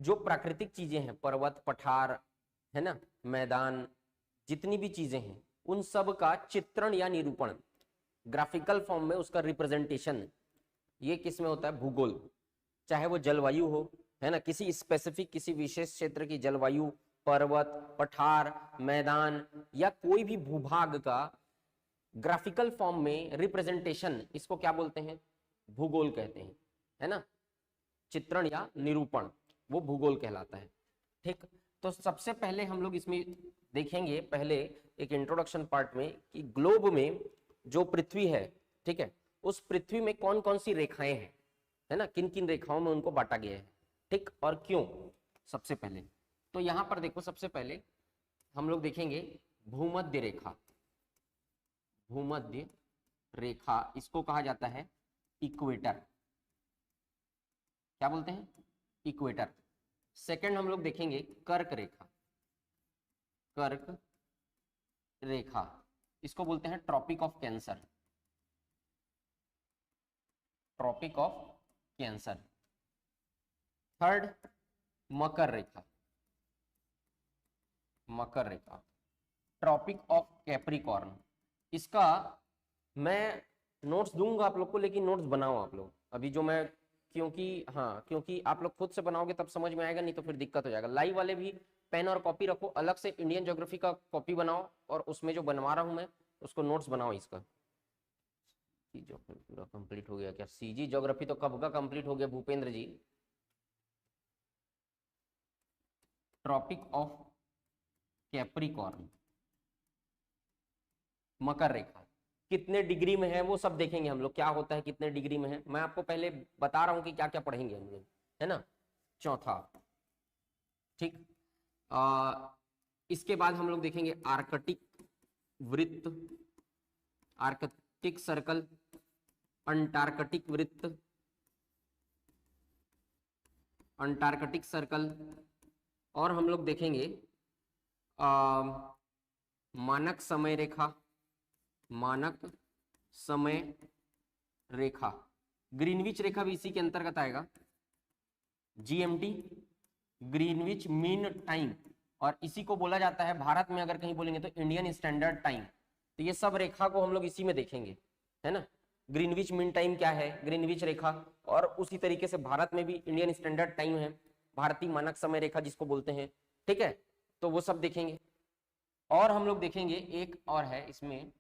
जो प्राकृतिक चीजें हैं, पर्वत, पठार, है ना, मैदान, जितनी भी चीजें हैं, उन सब का चित्रण या निरूपण, ग्राफिकल फॉर्म में उसका रिप्रेजेंटेशन, ये किस में होता है? भूगोल। चाहे वो जलवायु हो, है ना, किसी स्पेसिफिक, किसी विशेष क्षेत्र की जलवायु, पर्वत, पठार, मैदान, या कोई भी भूभाग का ग्राफिकल फॉर्म में रिप्रेजेंटेशन, इसको क्या बोलते हैं? भूगोल कहते हैं, है ना। चित्रण या निरूपण, वो भूगोल कहलाता है। ठीक, तो सबसे पहले हम लोग इसमें देखेंगे, पहले एक इंट्रोडक्शन पार्ट में, कि ग्लोब में जो पृथ्वी है, ठीक है, उस पृथ्वी में कौन कौन सी रेखाएं हैं, है ना, किन किन रेखाओं में उनको बांटा गया है, ठीक, और क्यों। सबसे पहले तो यहां पर देखो, सबसे पहले हम लोग देखेंगे भूमध्य रेखा। भूमध्य रेखा, इसको कहा जाता है इक्वेटर। क्या बोलते हैं? इक्वेटर। सेकंड हम लोग देखेंगे कर्क रेखा। कर्क रेखा, इसको बोलते हैं tropic of Cancer. Tropic of Cancer. Third मकर रेखा। मकर रेखा, ट्रॉपिक ऑफ कैप्रिकॉर्न। इसका मैं नोट्स दूंगा आप लोग को, लेकिन नोट्स बनाओ आप लोग अभी, जो मैं, क्योंकि हाँ, क्योंकि आप लोग खुद से बनाओगे तब समझ में आएगा, नहीं तो फिर दिक्कत हो जाएगा। लाइव वाले भी पेन और कॉपी रखो, अलग से इंडियन ज्योग्राफी का कॉपी बनाओ, और उसमें जो बनवा रहा हूं मैं उसको नोट्स बनाओ इसका। पूरा कंप्लीट हो गया क्या? सीजी ज्योग्राफी तो कब का कंप्लीट हो गया भूपेंद्र जी। ट्रॉपिक ऑफ कैप्रिकॉर्न, मकर रेखा कितने डिग्री में है वो सब देखेंगे हम लोग, क्या होता है, कितने डिग्री में है। मैं आपको पहले बता रहा हूं कि क्या क्या पढ़ेंगे हम लोग, है ना। चौथा, ठीक, इसके बाद हम लोग देखेंगे आर्कटिक वृत्त, आर्कटिक सर्कल, अंटार्कटिक वृत्त, अंटार्कटिक सर्कल, और हम लोग देखेंगे मानक समय रेखा। मानक समय रेखा, ग्रीनविच रेखा भी इसी के अंतर्गत आएगा। जीएमटी, ग्रीनविच मीन टाइम, और इसी को बोला जाता है भारत में अगर कहीं बोलेंगे तो इंडियन स्टैंडर्ड टाइम। तो ये सब रेखा को हम लोग इसी में देखेंगे, है ना। ग्रीनविच मीन टाइम क्या है, ग्रीनविच रेखा, और उसी तरीके से भारत में भी इंडियन स्टैंडर्ड टाइम है, भारतीय मानक समय रेखा जिसको बोलते हैं, ठीक है, तो वो सब देखेंगे। और हम लोग देखेंगे एक और है इसमें,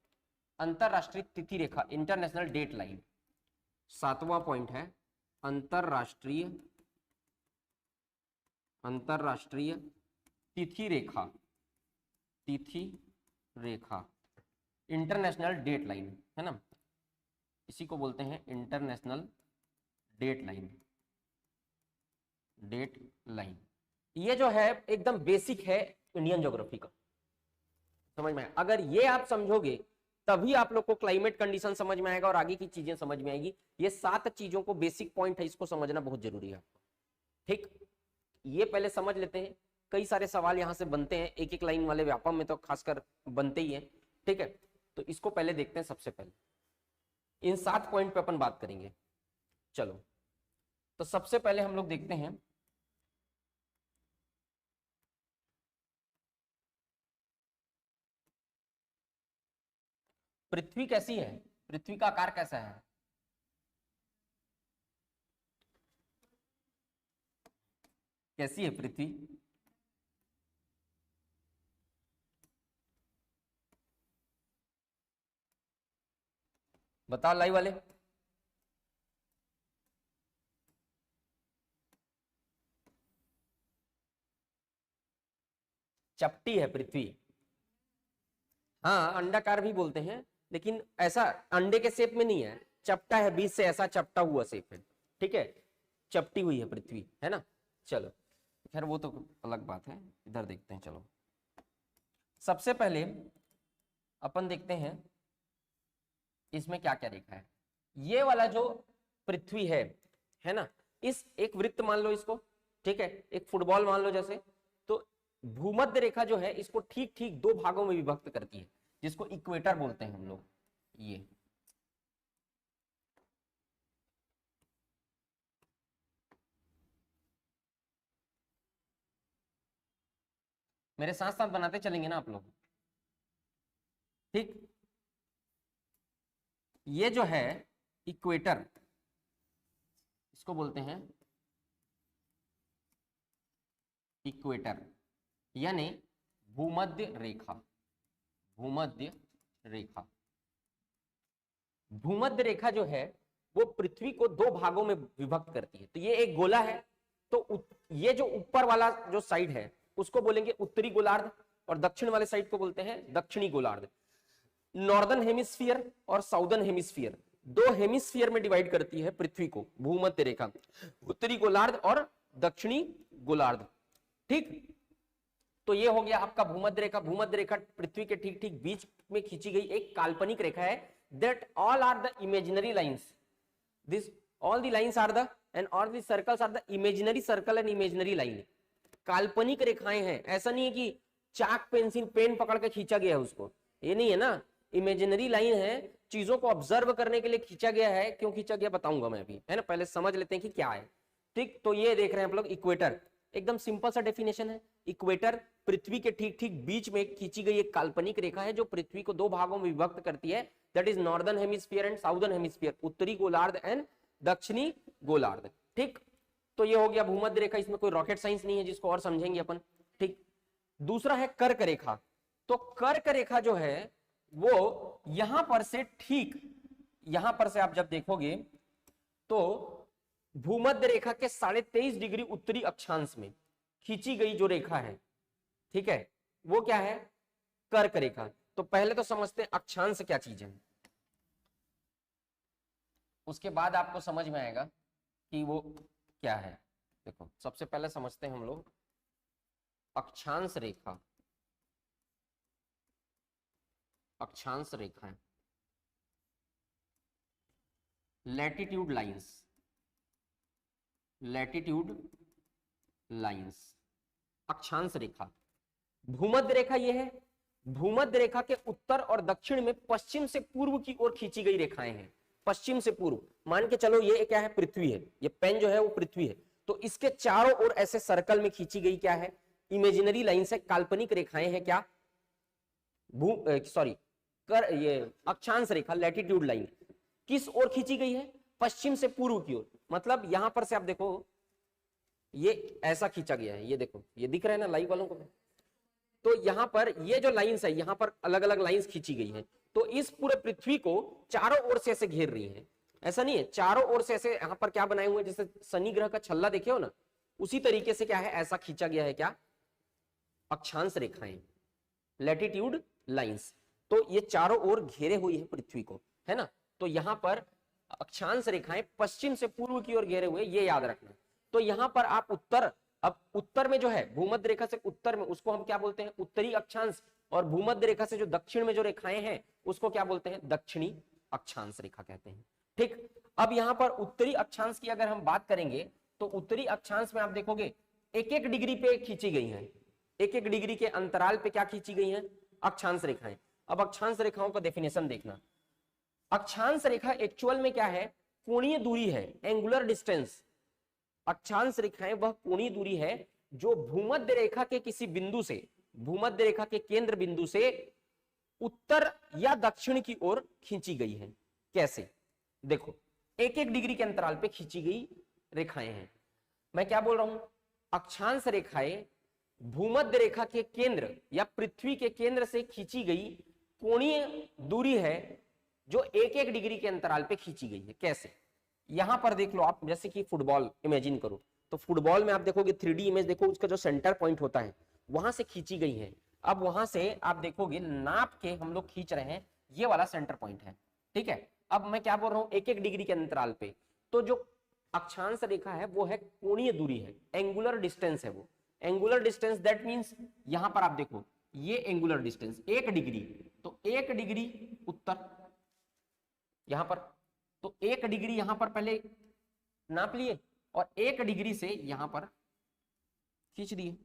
अंतरराष्ट्रीय तिथि रेखा, इंटरनेशनल डेट लाइन। 7वां पॉइंट है अंतरराष्ट्रीय, अंतरराष्ट्रीय तिथि रेखा। तिथि रेखा, इंटरनेशनल डेट लाइन, है ना, इसी को बोलते हैं international date line. Date line, ये जो है एकदम बेसिक है इंडियन ज्योग्राफी का, समझ में। अगर ये आप समझोगे तभी आप लोग को क्लाइमेट कंडीशन समझ में आएगा और आगे की चीजें समझ में आएगी। ये 7 चीजों को बेसिक पॉइंट है, इसको समझना बहुत जरूरी है आपको, ठीक। ये पहले समझ लेते हैं, कई सारे सवाल यहां से बनते हैं, एक एक लाइन वाले व्यापम में तो खासकर बनते ही हैं, ठीक है। तो इसको पहले देखते हैं, सबसे पहले इन 7 पॉइंट पे अपन बात करेंगे। चलो, तो सबसे पहले हम लोग देखते हैं पृथ्वी कैसी है, पृथ्वी का आकार कैसा है। कैसी है पृथ्वी? बताओ लाइव वाले। चपटी है पृथ्वी। हाँ, अंडाकार भी बोलते हैं, लेकिन ऐसा अंडे के शेप में नहीं है, चपटा है, बीच से ऐसा चपटा हुआ शेप है, ठीक है, चपटी हुई है पृथ्वी, है ना। चलो, खैर वो तो अलग बात है, इधर देखते हैं। चलो, सबसे पहले अपन देखते हैं इसमें क्या क्या रेखा है। ये वाला जो पृथ्वी है ना, इस एक वृत्त मान लो इसको, ठीक है, एक फुटबॉल मान लो जैसे, तो भूमध्य रेखा जो है इसको ठीक ठीक 2 भागों में विभक्त करती है, जिसको इक्वेटर बोलते हैं हम लोग। ये मेरे साथ साथ बनाते चलेंगे ना आप लोग, ठीक। ये जो है इक्वेटर, इसको बोलते हैं इक्वेटर, यानी भूमध्य रेखा। भूमध्य रेखा, भूमध्य रेखा जो है वो पृथ्वी को दो भागों में विभक्त करती है। तो ये एक गोला है, तो ये जो ऊपर वाला जो साइड है उसको बोलेंगे उत्तरी गोलार्ध, और दक्षिण वाले साइड को बोलते हैं दक्षिणी गोलार्ध। नॉर्दर्न हेमिस्फीयर और साउदर्न हेमिस्फीयर, दो हेमिस्फीयर में डिवाइड करती है पृथ्वी को भूमध्य रेखा, उत्तरी गोलार्ध और दक्षिणी गोलार्ध, ठीक। तो ये हो गया आपका भूमध्य रेखा। भूमध्य रेखा पृथ्वी के ठीक ठीक बीच में खींची गई एक काल्पनिक रेखा है। That all are the imaginary lines, this all the lines are the and all the circles are the imaginary circle and imaginary line. काल्पनिक रेखाएं हैं, ऐसा नहीं है कि चाक पेंसिल पेन पकड़ के खींचा गया है उसको, ये नहीं है ना। इमेजिनरी लाइन है, चीजों को ऑब्जर्व करने के लिए खींचा गया है। क्यों खींचा गया बताऊंगा मैं अभी, है ना। पहले समझ लेते हैं कि क्या है, ठीक। तो ये देख रहे हैं आप लोग इक्वेटर, एकदम सिंपल सा डेफिनेशन है। इक्वेटर पृथ्वी के ठीक ठीक बीच में खींची गई एक काल्पनिक रेखा है जो पृथ्वी को दो भागों में विभक्त करती है। That is northern hemisphere and southern hemisphere, उत्तरी गोलार्ध एंड दक्षिणी गोलार्ध, ठीक। तो ये हो गया भूमध्य रेखा, इसमें कोई रॉकेट साइंस नहीं है जिसको और समझेंगे अपन, ठीक। दूसरा है कर्क रेखा। तो कर्क रेखा जो है वो यहां पर से ठीक, यहां पर से आप जब देखोगे तो भूमध्य रेखा के 23.5 डिग्री उत्तरी अक्षांश में खींची गई जो रेखा है, ठीक है, वो क्या है, कर्क रेखा। तो पहले तो समझते हैं अक्षांश क्या चीज है, उसके बाद आपको समझ में आएगा कि वो क्या है। देखो सबसे पहले समझते हैं हम लोग अक्षांश रेखा। अक्षांश रेखाएं, लैटिट्यूड लाइंस, लैटिट्यूड लाइंस, अक्षांश रेखा। भूमध्य रेखा ये है, भूमध्य रेखा के उत्तर और दक्षिण में पश्चिम से पूर्व की ओर खींची गई रेखाएं हैं। पश्चिम से पूर्व मान के चलो, ये क्या है, पृथ्वी है, ये पेन जो है वो पृथ्वी है, तो इसके चारों ओर ऐसे सर्कल में खींची गई क्या है, इमेजिनरी लाइन से काल्पनिक रेखाएं हैं क्या, ये अक्षांश रेखा, लैटिट्यूड लाइन किस ओर खींची गई है, पश्चिम से पूर्व की ओर। मतलब यहां पर से आप देखो ये ऐसा खींचा गया है, ये देखो, ये दिख रहा है ना लाइव वालों को। तो यहां पर ये जो लाइंस है, यहां पर अलग अलग लाइंस खींची गई हैं, तो इस पूरे पृथ्वी को चारों ओर से ऐसे घेर रही हैं। ऐसा नहीं है, चारों ओर से ऐसे यहां पर क्या बनाए हुए, जैसे शनि ग्रह का छल्ला देखे हो ना, उसी तरीके से क्या है, ऐसा खींचा गया है क्या, अक्षांश रेखाएं, लैटिट्यूड लाइंस। तो ये चारों ओर घेरे हुई है पृथ्वी को, है ना। तो यहां पर अक्षांश रेखाएं पश्चिम से पूर्व की ओर घेरे हुए, ये याद रखना। तो यहां पर आप उत्तर, अब उत्तर में जो है भूमध्य रेखा से उत्तर में, उसको हम क्या बोलते हैं, उत्तरी अक्षांश, और भूमध्य रेखा से जो दक्षिण में जो रेखाएं हैं उसको क्या बोलते हैं, दक्षिणी अक्षांश रेखा कहते हैं, ठीक। अब यहां पर उत्तरी अक्षांश की अगर हम बात करेंगे तो उत्तरी अक्षांश में आप देखोगे एक एक डिग्री पे खींची गई है, एक एक डिग्री के अंतराल पे क्या खींची गई है, अक्षांश रेखाएं। अब अक्षांश रेखाओं का डेफिनेशन देखना। अक्षांश रेखा एक्चुअल में क्या है, कोणीय दूरी है, एंगुलर डिस्टेंस। अक्षांश रेखाएं वह कोणीय दूरी है जो भूमध्य रेखा के किसी बिंदु से, भूमध्य रेखा के केंद्र बिंदु से उत्तर या दक्षिण की ओर खींची गई है। कैसे, देखो एक एक डिग्री के अंतराल पे खींची गई रेखाएं हैं। मैं क्या बोल रहा हूं, अक्षांश रेखाएं भूमध्य रेखा के केंद्र या पृथ्वी के केंद्र से खींची गई कोणीय दूरी है जो एक एक डिग्री के अंतराल पे खींची गई है। कैसे, यहां पर देख लो आप, जैसे कि फुटबॉल इमेजिन करो, तो फुटबॉल में आप देखोगे 3D इमेज देखो, उसका जो सेंटर पॉइंट होता है वहां से खींची गई है। अब वहां से आप देखोगे नाप के हम लोग खींच रहे हैं, ये वाला सेंटर पॉइंट है, ठीक है। अब मैं क्या बोल रहा हूं, एक एक डिग्री के अंतराल पे, तो जो अक्षांश रेखा है वो है कोणीय दूरी है, एंगुलर डिस्टेंस है वो, एंगुलर डिस्टेंस। दैट मींस यहां पर आप देखो ये एंगुलर डिस्टेंस 1 डिग्री, तो 1 डिग्री उत्तर यहां पर, तो 1 डिग्री यहां पर पहले नाप लिए और 1 डिग्री से यहां पर खींच दिए।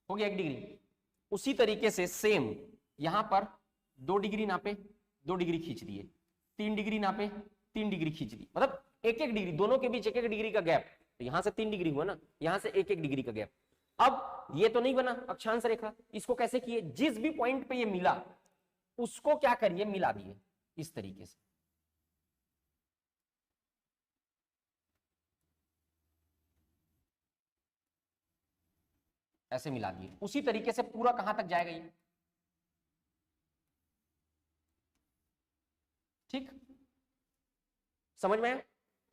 हो गया 1 डिग्री। उसी तरीके से सेम यहां पर 2 डिग्री नापे, 2 डिग्री खींच दिए, 3 डिग्री नापे, 3 डिग्री खींच दी। मतलब एक एक डिग्री, दोनों के बीच एक एक डिग्री का गैप, तो यहां से 3 डिग्री हुआ ना, यहां से एक एक डिग्री का गैप। अब ये तो नहीं बना अक्षांश रेखा, इसको कैसे किए, जिस भी पॉइंट पे ये मिला उसको क्या करिए, मिला दिए इस तरीके से। ऐसे मिला दिए, उसी तरीके से पूरा कहां तक जाएगा ये, ठीक, समझ में आया?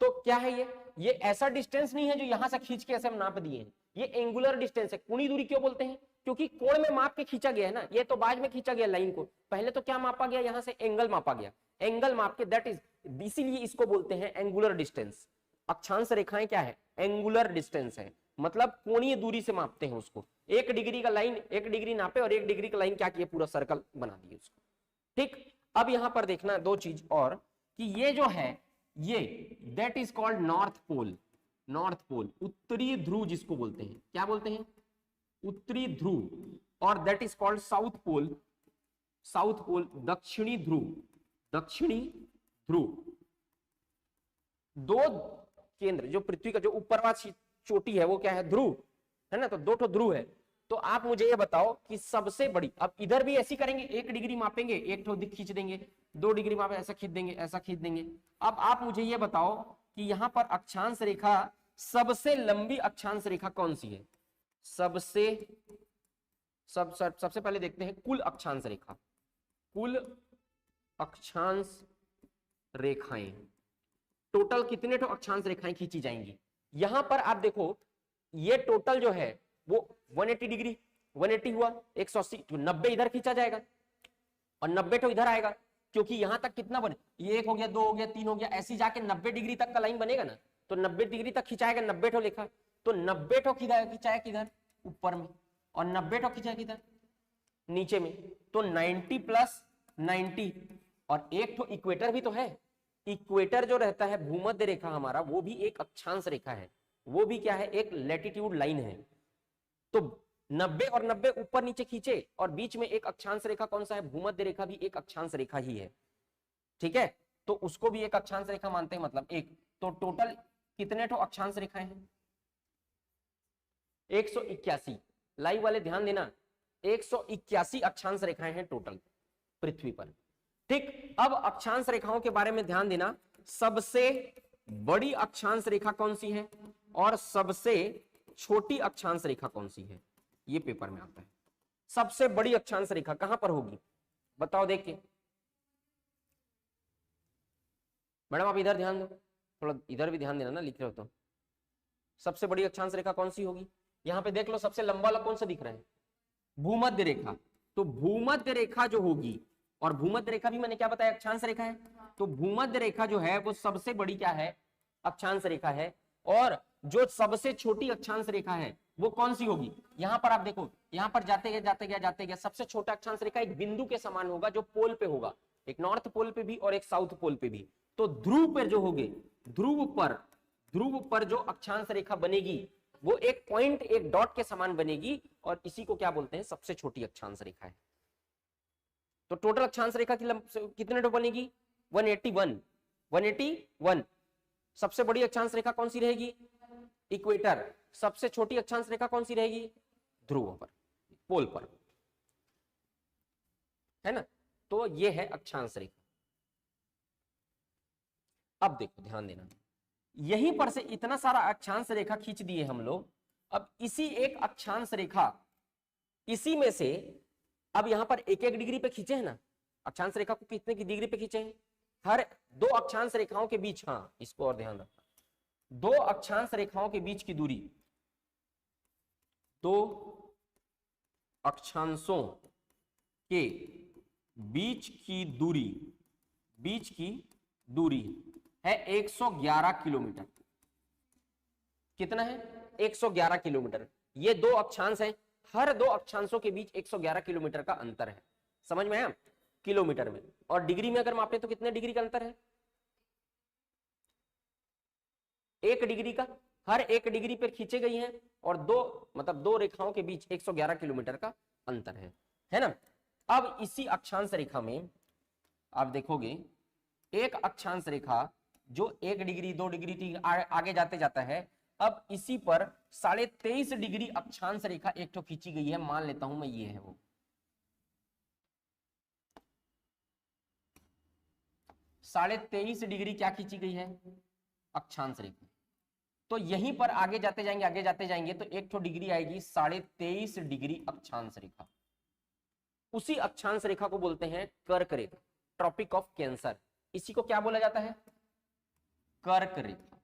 तो क्या है ये ऐसा डिस्टेंस नहीं है जो यहां से खींच के ऐसे हम नाप दिए हैं, ये एंगुलर डिस्टेंस है। कोणीय दूरी क्यों बोलते हैं, क्योंकि कोण में माप के खींचा गया है ना, ये तो बाद में खींचा गया लाइन को, पहले तो क्या मापा गया, यहां से एंगल मापा गया, एंगल माप के, दैट इज, इसीलिए इसको बोलते हैं एंगुलर डिस्टेंस। अक्षांश रेखाएं क्या है, एंगुलर डिस्टेंस है, मतलब कोणीय दूरी से मापते हैं उसको। 1 डिग्री का लाइन 1 डिग्री नापे और 1 डिग्री का लाइन क्या किया, पूरा सर्कल बना दिए उसको, ठीक। अब यहां पर देखना 2 चीज और, कि ये जो है ये that is called north pole, north pole उत्तरी ध्रुव जिसको बोलते हैं, क्या बोलते हैं, उत्तरी ध्रुव, और that is called south pole, south pole दक्षिणी ध्रुव, दक्षिणी ध्रुव। 2 केंद्र, जो पृथ्वी का जो ऊपरवासी चोटी है वो क्या है, ध्रुव है ना, तो 2 ठो ध्रुव है। तो आप मुझे ये बताओ कि सबसे बड़ी, अब इधर भी ऐसी करेंगे, 1 डिग्री मापेंगे, 1 ठो खींच देंगे, 2 डिग्री मापे ऐसा खींच देंगे, ऐसा खींच देंगे। अब आप मुझे ये बताओ कि यहां पर अक्षांश रेखा, सबसे लंबी अक्षांश रेखा कौन सी है, सबसे पहले देखते हैं कुल अक्षांश रेखा, कुल अक्षांश रेखाएं, टोटल कितने ठो अक्षांश रेखाएं खींची जाएंगी। यहां पर आप देखो ये टोटल जो है वो 180 डिग्री, 180 हुआ, 180, 90 इधर खींचा जाएगा और 90 तो इधर आएगा, क्योंकि यहां तक कितना बने, ये 1 हो गया, 2 हो गया, 3 हो गया, ऐसी जाके 90 डिग्री तक का लाइन बनेगा ना, तो 90 डिग्री तक खिंचाएगा, 90 ठो लेखा, तो 90 ठो खिंचाया किधर, ऊपर में, और 90 ठो खिंचाया किधर, नीचे में, तो 90 प्लस 90, और 1 ठो इक्वेटर भी तो है, इक्वेटर जो रहता है भूमध्य रेखा हमारा, वो भी एक अक्षांश रेखा है, वो भी क्या है, एक लैटिट्यूड लाइन है। तो 90 और 90 ऊपर नीचे खींचे, और बीच में एक अक्षांश रेखा कौन सा है, भूमध्य रेखा भी एक अक्षांश रेखा ही है, ठीक है, तो उसको भी एक अक्षांश रेखा मानते हैं, मतलब एक, तो टोटल कितने ठो अक्षांश रेखाएं हैं, 181, लाइव वाले ध्यान देना, 181 अक्षांश रेखाएं हैं टोटल पृथ्वी पर, ठीक। अब अक्षांश रेखाओं के बारे में ध्यान देना, सबसे बड़ी अक्षांश रेखा कौन सी है और सबसे छोटी अक्षांश रेखा कौन सी है, ये पेपर में आता है। सबसे बड़ी अक्षांश रेखा कहां पर होगी, बताओ देख के, मैडम आप इधर ध्यान दो, थोड़ा इधर भी ध्यान देना ना, लिख रहे हो तो। सबसे बड़ी अक्षांश रेखा कौन सी होगी, यहां पे देख लो, सबसे लंबा वाला कौन सा दिख रहा है, भूमध्य रेखा, तो भूमध्य रेखा जो होगी, और भूमध्य रेखा भी मैंने क्या बताया, अक्षांश रेखा है, तो भूमध्य रेखा जो है वो सबसे बड़ी क्या है, अक्षांश रेखा है। और जो सबसे छोटी अक्षांश रेखा है वो कौन सी होगी, यहां पर आप देखो, यहां पर जाते गए सबसे छोटा अक्षांश रेखा एक बिंदु के समान होगा, जो पोल पे होगा, एक नॉर्थ पोल पे भी और एक साउथ पोल पे भी। तो ध्रुव पर जो होगे, ध्रुव पर जो अक्षांश रेखा बनेगी वो एक पॉइंट, एक डॉट के समान बनेगी, और इसी को क्या बोलते हैं, सबसे छोटी अक्षांश रेखा है। तो टोटल अक्षांश रेखा की कितने टो बनेगी, 181। सबसे बड़ी अक्षांश रेखा कौन सी रहेगी, इक्वेटर। सबसे छोटी अक्षांश रेखा कौन सी रहेगी, ध्रुव पर, पोल पर, है ना। तो ये है अक्षांश रेखा। अब देखो ध्यान देना, यहीं पर से इतना सारा अक्षांश रेखा खींच दिए हम लोग। अब इसी एक अक्षांश रेखा, इसी में से अब यहां पर 1-1 डिग्री पे खींचे हैं ना, अक्षांश रेखा को कितने की डिग्री पे खींचे हैं, हर 2 अक्षांश रेखाओं के बीच, हाँ इसको और ध्यान रखना, 2 अक्षांश रेखाओं के बीच की दूरी, 2 अक्षांशों के बीच की दूरी है 111 किलोमीटर। कितना है, 111 किलोमीटर। ये 2 अक्षांश हैं, हर 2 अक्षांशों के बीच 111 किलोमीटर का अंतर है। समझ में आया, किलोमीटर में, और डिग्री में अगर मापे तो कितने डिग्री का अंतर है, 1 डिग्री का, हर 1 डिग्री पर खींचे गई हैं, और 2 रेखाओं के बीच 111 किलोमीटर का अंतर है ना। अब इसी अक्षांश रेखा में आप देखोगे, एक अक्षांश रेखा जो 1 डिग्री 2 डिग्री 3 आगे जाते जाता है। अब इसी पर 23.5 डिग्री अक्षांश रेखा एक तो खींची गई है, मान लेता हूं मैं ये है वो 23.5 डिग्री क्या खींची गई है, अक्षांश रेखा। तो यहीं पर आगे जाते जाएंगे तो एक तो डिग्री आएगी 23.5 डिग्री अक्षांश रेखा। उसी अक्षांश रेखा को बोलते हैं कर्क रेखा, ट्रॉपिक ऑफ कैंसर। इसी को क्या बोला जाता है, कर्क रेखा।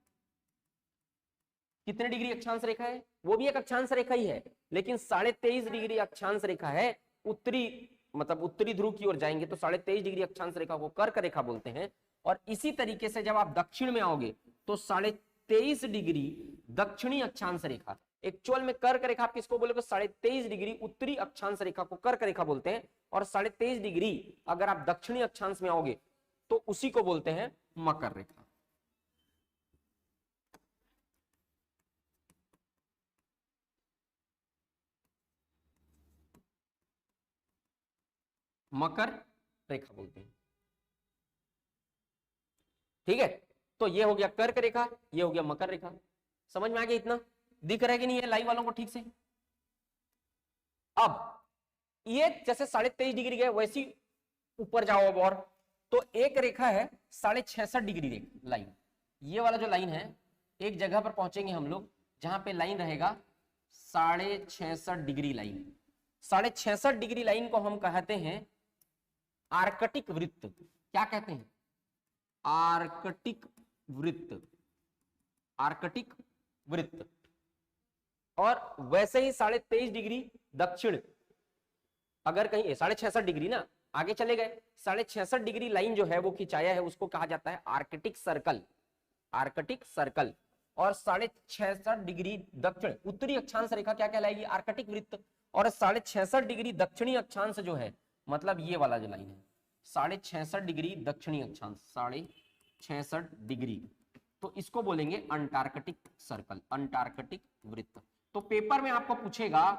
कितने डिग्री अक्षांश रेखा है, वो भी एक अक्षांश रेखा ही है, लेकिन 23.5 डिग्री अक्षांश रेखा है। उत्तरी मतलब उत्तरी ध्रुव की ओर जाएंगे तो 23.5 डिग्री अक्षांश रेखा को कर्क रेखा बोलते हैं। और इसी तरीके से जब आप दक्षिण में आओगे तो 23.5 डिग्री दक्षिणी अक्षांश रेखा, एक्चुअल में कर्क रेखा आप किसको बोलोगे, 23.5 डिग्री उत्तरी अक्षांश रेखा को कर्क रेखा बोलते हैं। और 23.5 डिग्री अगर आप दक्षिणी अक्षांश में आओगे तो उसी को बोलते हैं मकर रेखा। मकर रेखा बोलते हैं, ठीक है। तो ये हो गया कर्क रेखा, ये हो गया मकर रेखा। समझ में आ गया, इतना दिख रहा है कि नहीं है लाइव वालों को ठीक से। अब ये जैसे 23.5 डिग्री गए वैसी ऊपर जाओ अब और, तो एक रेखा है 66.5 डिग्री लाइन। ये वाला जो लाइन है, एक जगह पर पहुंचेंगे हम लोग जहां पे लाइन रहेगा 66.5 डिग्री लाइन। 66.5 डिग्री लाइन को हम कहते हैं आर्कटिक वृत्त। क्या कहते हैं, आर्कटिक वृत्त, आर्कटिक वृत्त। और वैसे ही 23.5 डिग्री दक्षिण, अगर कहीं 66.5 डिग्री ना आगे चले गए, 66.5 डिग्री लाइन जो है वो खिंचाया है, उसको कहा जाता है आर्कटिक सर्कल, आर्कटिक सर्कल। और 66.5 डिग्री दक्षिण उत्तरी अक्षांश रेखा क्या कहलाएगी, आर्कटिक वृत्त। और 66.5 डिग्री दक्षिणी अक्षांश जो है, मतलब ये वाला जो लाइन है 66.5 डिग्री दक्षिणी अक्षांश, 66.5 डिग्री, तो इसको बोलेंगे अंटार्कटिक सर्कल, अंटार्कटिक वृत्त। तो पेपर में आपको पूछेगा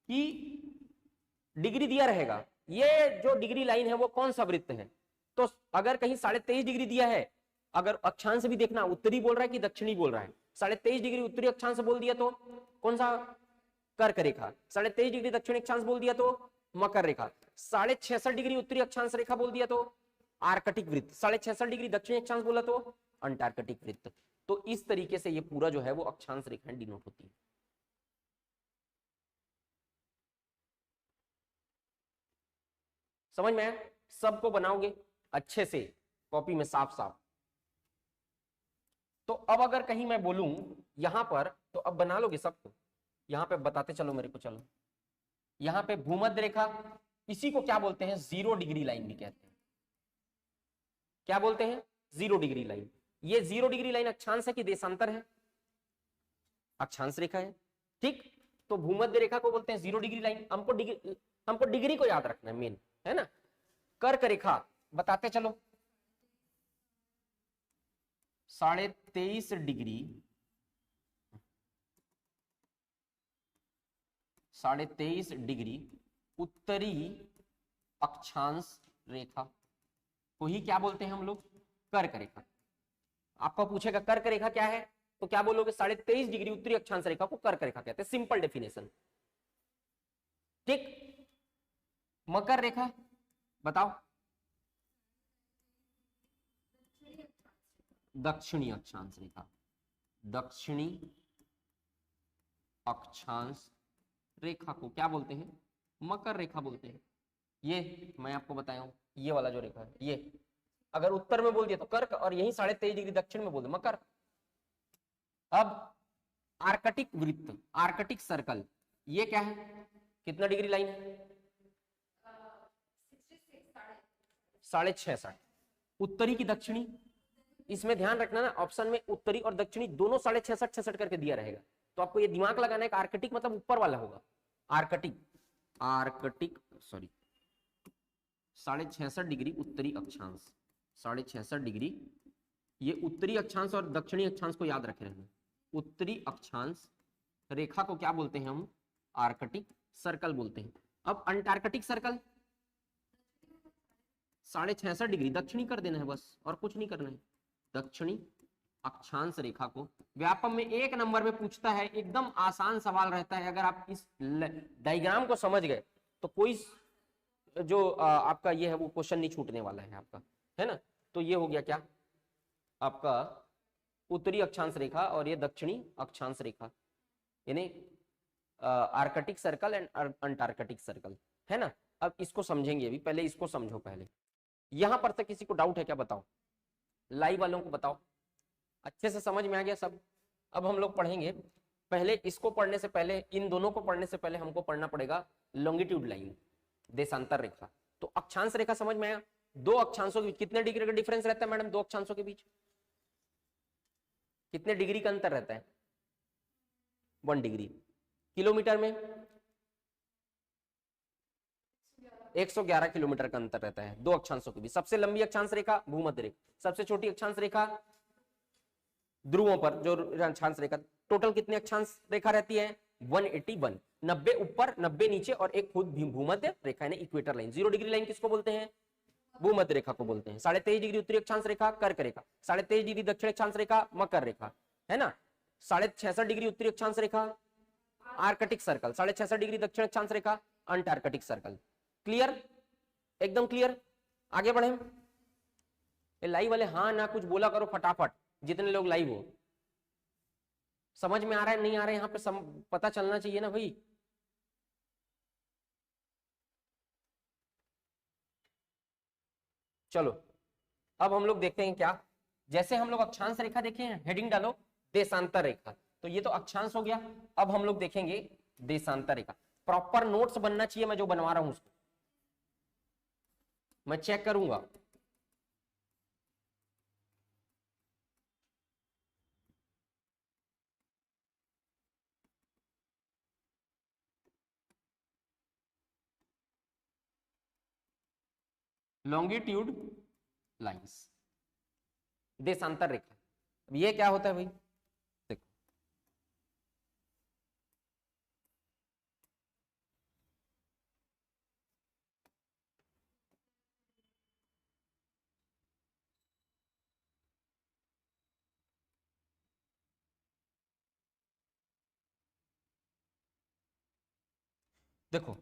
कि डिग्री दिया रहेगा, ये जो डिग्री लाइन है वो कौन सा वृत्त है। तो अगर कहीं 23.5 डिग्री दिया है, अगर अक्षांश भी देखना उत्तरी बोल रहा है कि दक्षिणी बोल रहा है, 23.5 डिग्री उत्तरी अक्षांश बोल दिया तो कौन सा, कर्क रेखा। 23.5 डिग्री दक्षिणी अक्षांश बोल दिया तो मकर रेखा। 66.5 डिग्री उत्तरी अक्षांश रेखा बोल दिया तो आर्कटिक वृत्त। 66.5 डिग्री दक्षिणी अक्षांश बोला तो अंटार्कटिक वृत्त। तो इस तरीके से ये पूरा जो है वो अक्षांश रेखाएं डिनोट होती है। समझ में आया, सबको बनाओगे अच्छे से कॉपी में साफ साफ। तो अब अगर कहीं मैं बोलूं यहां पर, तो अब बना लोगे सबको, यहां पे बताते चलो मेरे को। चलो यहां पे भूमध्य रेखा, इसी को क्या बोलते हैं, 0 डिग्री लाइन भी कहते हैं। क्या बोलते हैं, 0 डिग्री लाइन। ये 0 डिग्री लाइन अक्षांश है कि देशांतर है, अक्षांश रेखा है, ठीक। तो भूमध्य रेखा को बोलते हैं 0 डिग्री लाइन। हमको डिग्री को याद रखना है मेन, है ना। कर्क रेखा बताते चलो, 23.5 डिग्री, 23.5 डिग्री उत्तरी अक्षांश रेखा को ही क्या बोलते हैं हम लोग, कर्क रेखा। आपको पूछेगा कर्क रेखा क्या है, तो क्या बोलोगे, 23.5 डिग्री उत्तरी अक्षांश रेखा को कर्क रेखा कहते हैं, सिंपल डेफिनेशन, ठीक। मकर रेखा बताओ, दक्षिणी अक्षांश रेखा, दक्षिणी अक्षांश रेखा को क्या बोलते हैं, मकर रेखा बोलते हैं। ये मैं आपको बताया हूं, ये वाला जो रेखा है, ये अगर उत्तर में बोल दिया तो कर्क, और यही 23.5 डिग्री दक्षिण में बोल दिया मकर। अब आर्कटिक वृत्त, आर्कटिक सर्कल, ये क्या है, कितना डिग्री लाइन है, 66.5 उत्तरी की दक्षिणी। इसमें ध्यान रखना ना, ऑप्शन में उत्तरी और दक्षिणी दोनों 66.5 करके दिया रहेगा, तो आपको ये दिमाग लगाना है कि आर्कटिक मतलब ऊपर वाला होगा, आर्कटिक, आर्कटिक सॉरी 66.5 डिग्री उत्तरी अक्षांश, 66.5 डिग्री, ये उत्तरी अक्षांश और दक्षिणी अक्षांश को याद रखे रहना। उत्तरी अक्षांश रेखा को क्या बोलते हैं हम, आर्कटिक सर्कल बोलते हैं। अब अंटार्कटिक सर्कल 66.5 डिग्री दक्षिणी कर देना है बस, और कुछ नहीं करना है। दक्षिणी अक्षांश रेखा को व्यापम में 1 नंबर में पूछता है, एकदम आसान सवाल रहता है। अगर आप इस डायग्राम को समझ गए तो कोई जो आपका ये है वो क्वेश्चन नहीं छूटने वाला है आपका, है ना। तो ये हो गया क्या आपका उत्तरी अक्षांश रेखा और ये दक्षिणी अक्षांश रेखा, यानी Arctic circle and Antarctic circle, है ना। अब इसको समझेंगे, अभी पहले इसको समझो। पहले यहां पर तक किसी को डाउट है क्या, बताओ, लाइव वालों को बताओ, अच्छे से समझ में आ गया सब। अब हम लोग पढ़ेंगे, पहले इसको पढ़ने से पहले, इन दोनों को पढ़ने से पहले हमको पढ़ना पड़ेगा लॉन्गिट्यूड लाइन, देशांतर रेखा। तो अक्षांश रेखा समझ में आया, दो अक्षांशों के बीच कितने डिग्री का डिफरेंस रहता है मैडम, दो अक्षांशों के बीच कितने डिग्री का अंतर रहता है, 1 डिग्री। किलोमीटर में 111 किलोमीटर का अंतर रहता है दो अक्षांशों के बीच। सबसे लंबी अक्षांश रेखा भूमध्य रेखा, सबसे छोटी अक्षांश रेखा ध्रुवों पर जो अक्षांश रेखा। टोटल कितनी अक्षांश रेखा रहती है, 181, 90 ऊपर 90 नीचे और एक खुद भूमध्य रेखा यानी इक्वेटर लाइन। 0 डिग्री लाइन किसको बोलते हैं, भूमध्य रेखा को बोलते हैं। 23.5 डिग्री उत्तरी अक्षांश रेखा कर्क रेखा, 23.5 डिग्री दक्षिण अक्षांश रेखा मकर रेखा, है ना। 66.5 डिग्री उत्तरी अक्षांश रेखा आर्कटिक सर्कल, 66.5 डिग्री दक्षिण अक्षांश रेखा अंटार्कटिक सर्कल। क्लियर, एकदम क्लियर। आगे बढ़े, लाइव वाले हाँ ना कुछ बोला करो फटाफट, जितने लोग लाइव हो। समझ में आ रहा है नहीं आ रहा है, यहाँ पे पता चलना चाहिए ना भाई। चलो अब हम लोग देखते हैं क्या, जैसे हम लोग अक्षांश रेखा देखे हैं, हेडिंग डालो देशांतर रेखा, तो ये तो अक्षांश हो गया। अब हम लोग देखेंगे देशांतर रेखा। प्रॉपर नोट्स बनना चाहिए, मैं जो बनवा रहा हूं उसको मैं चेक करूंगा। लॉन्गिट्यूड लाइंस, देशांतर रेखा, अब ये क्या होता है भाई, देखो देखो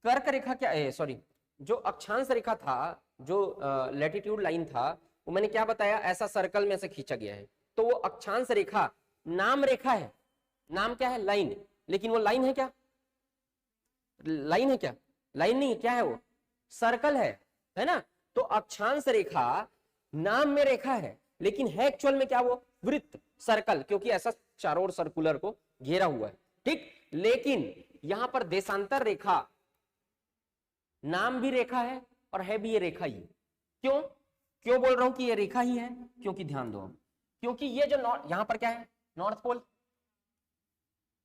कर्क रेखा क्या है, सॉरी जो अक्षांश रेखा था, जो लैटिट्यूड लाइन था, वो मैंने क्या बताया, ऐसा सर्कल में से खींचा गया है। तो वो अक्षांश रेखा नाम रेखा है, नाम क्या है, लाइन, लेकिन वो लाइन है क्या, लाइन है क्या, लाइन नहीं, क्या है वो, सर्कल है ना। तो अक्षांश रेखा नाम में रेखा है, लेकिन है एक्चुअल में क्या, वो वृत्त, सर्कल, क्योंकि ऐसा चारों ओर सर्कुलर को घेरा हुआ है, ठीक। लेकिन यहां पर देशांतर रेखा नाम भी रेखा है और है भी ये रेखा ही। क्यों क्यों बोल रहा हूं कि ये रेखा ही है, क्योंकि ध्यान दो, क्योंकि ये जो यहां पर क्या है, नॉर्थ पोल,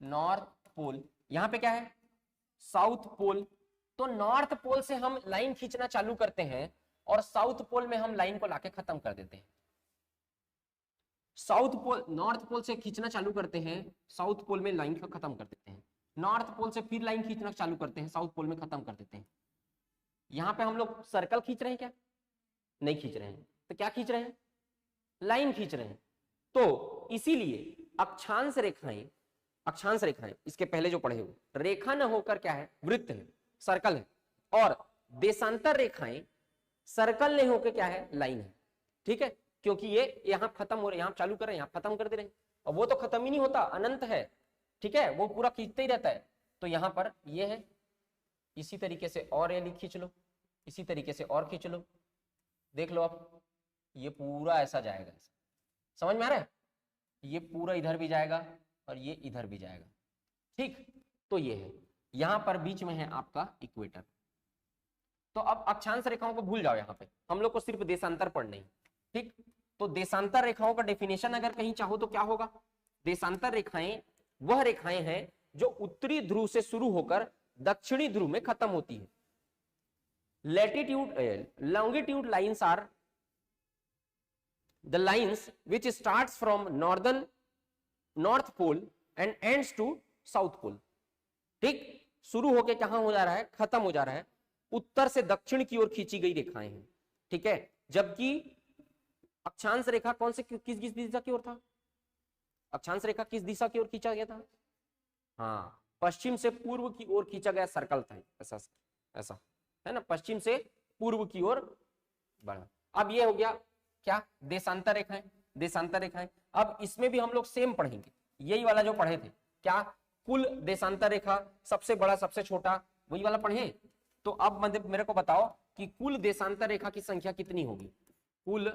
नॉर्थ पोल, यहां पे क्या है, साउथ पोल। तो नॉर्थ पोल से हम लाइन खींचना चालू करते हैं और साउथ पोल में हम लाइन को लाके खत्म कर देते हैं। साउथ पोल, नॉर्थ पोल से खींचना चालू करते हैं, साउथ पोल में लाइन को खत्म कर देते हैं। नॉर्थ पोल से फिर लाइन खींचना चालू करते हैं, साउथ पोल में खत्म कर देते हैं। यहां पे हम लोग सर्कल खींच रहे हैं क्या, नहीं खींच रहे हैं, तो क्या खींच रहे हैं, लाइन खींच रहे हैं। तो इसीलिए अक्षांश रेखाएं, अक्षांश रेखाएं इसके पहले जो पढ़े हुए, रेखा न होकर क्या है, वृत्त है, सर्कल है। और देशांतर रेखाएं सर्कल नहीं होकर क्या है, लाइन है, ठीक है। क्योंकि ये यहां खत्म हो रहे, यहां चालू कर रहे हैं, यहां खत्म कर दे रहे हैं, और वो तो खत्म ही नहीं होता, अनंत है, ठीक है, वो पूरा खींचते ही रहता है। तो यहां पर ये है, इसी तरीके से और ये खींच लो, इसी तरीके से और खींच लो, देख लो आप, ये पूरा ऐसा जाएगा, समझ में आ रहा है, ये पूरा इधर भी जाएगा और ये इधर भी जाएगा, ठीक। तो ये है, यहां पर बीच में है आपका इक्वेटर। तो अब अक्षांश रेखाओं को भूल जाओ, यहां पे हम लोग को सिर्फ देशांतर पढ़ने हैं, ठीक। तो देशांतर रेखाओं का डेफिनेशन अगर कहीं चाहो तो क्या होगा, देशांतर रेखाएं वह रेखाएं हैं जो उत्तरी ध्रुव से शुरू होकर दक्षिणी ध्रुव में खत्म होती है। Latitude longitude lines are the lines which starts from north pole and ends to south pole, ठीक। शुरू होके कहां हो जा रहा है, खत्म हो जा रहा है, उत्तर से दक्षिण की ओर खींची गई रेखाएं हैं, ठीक है। जबकि अक्षांश रेखा कौन से किस किस दिशा की ओर था? अक्षांश रेखा किस दिशा की ओर खींचा गया था? हाँ, पश्चिम से पूर्व की ओर खींचा गया सर्कल था, ऐसा ऐसा है ना, पश्चिम से पूर्व की ओर बढ़ा। अब ये हो गया क्या? देशांतर रेखाएं। देशांतर रेखाएं, अब इसमें भी हम लोग सेम पढ़ेंगे, यही वाला जो पढ़े थे, क्या कुल देशांतर रेखा, सबसे बड़ा सबसे छोटा, वही वाला पढ़े। तो अब मेरे को बताओ कि कुल देशांतर रेखा की संख्या कितनी होगी? कुल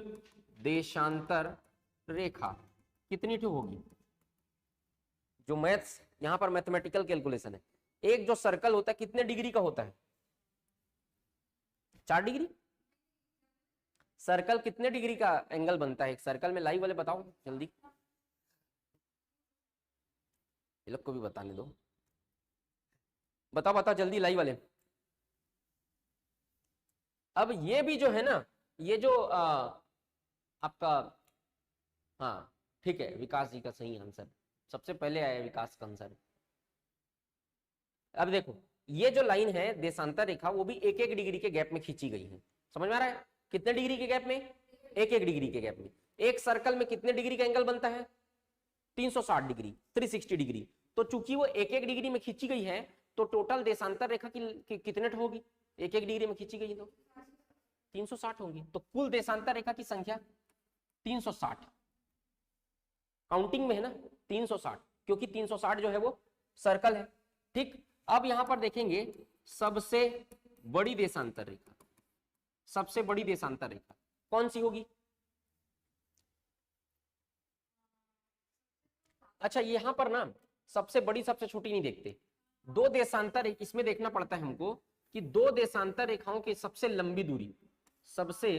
देशांतर रेखा कितनी होगी? जो मैथ्स यहां पर मैथमेटिकल कैलकुलेशन है, एक जो सर्कल होता है कितने डिग्री का होता है? 4 डिग्री। सर्कल कितने डिग्री का एंगल बनता है एक सर्कल में? लाइव वाले बताओ जल्दी, ये लोग को भी बताने दो, बताओ बताओ जल्दी लाइव वाले। अब ये भी जो है ना, ये जो आपका, हाँ ठीक है, विकास जी का सही आंसर, सबसे पहले आया विकास का आंसर। अब देखो ये जो लाइन है देशांतर रेखा, वो भी एक एक डिग्री के गैप में खींची गई है, समझ में आ रहा है? कितने डिग्री के गैप में? एक एक डिग्री के गैप में। एक सर्कल में कितने डिग्री का एंगल बनता है? 360 डिग्री, 360 डिग्री। तो चूंकि वो एक एक डिग्री में खींची गई है, तो टोटल देशांतर रेखा की कितने होगी? एक एक डिग्री में खींची गई तो 360 होगी। तो कुल देशांतर रेखा की संख्या 360, काउंटिंग में है ना 360, क्योंकि 360 जो है वो सर्कल है। ठीक, अब यहां पर देखेंगे सबसे बड़ी देशांतर रेखा, सबसे बड़ी देशांतर रेखा कौन सी होगी? अच्छा, यहां पर ना सबसे बड़ी सबसे छोटी नहीं देखते, दो देशांतर, इसमें देखना पड़ता है हमको कि दो देशांतर रेखाओं की सबसे लंबी दूरी, सबसे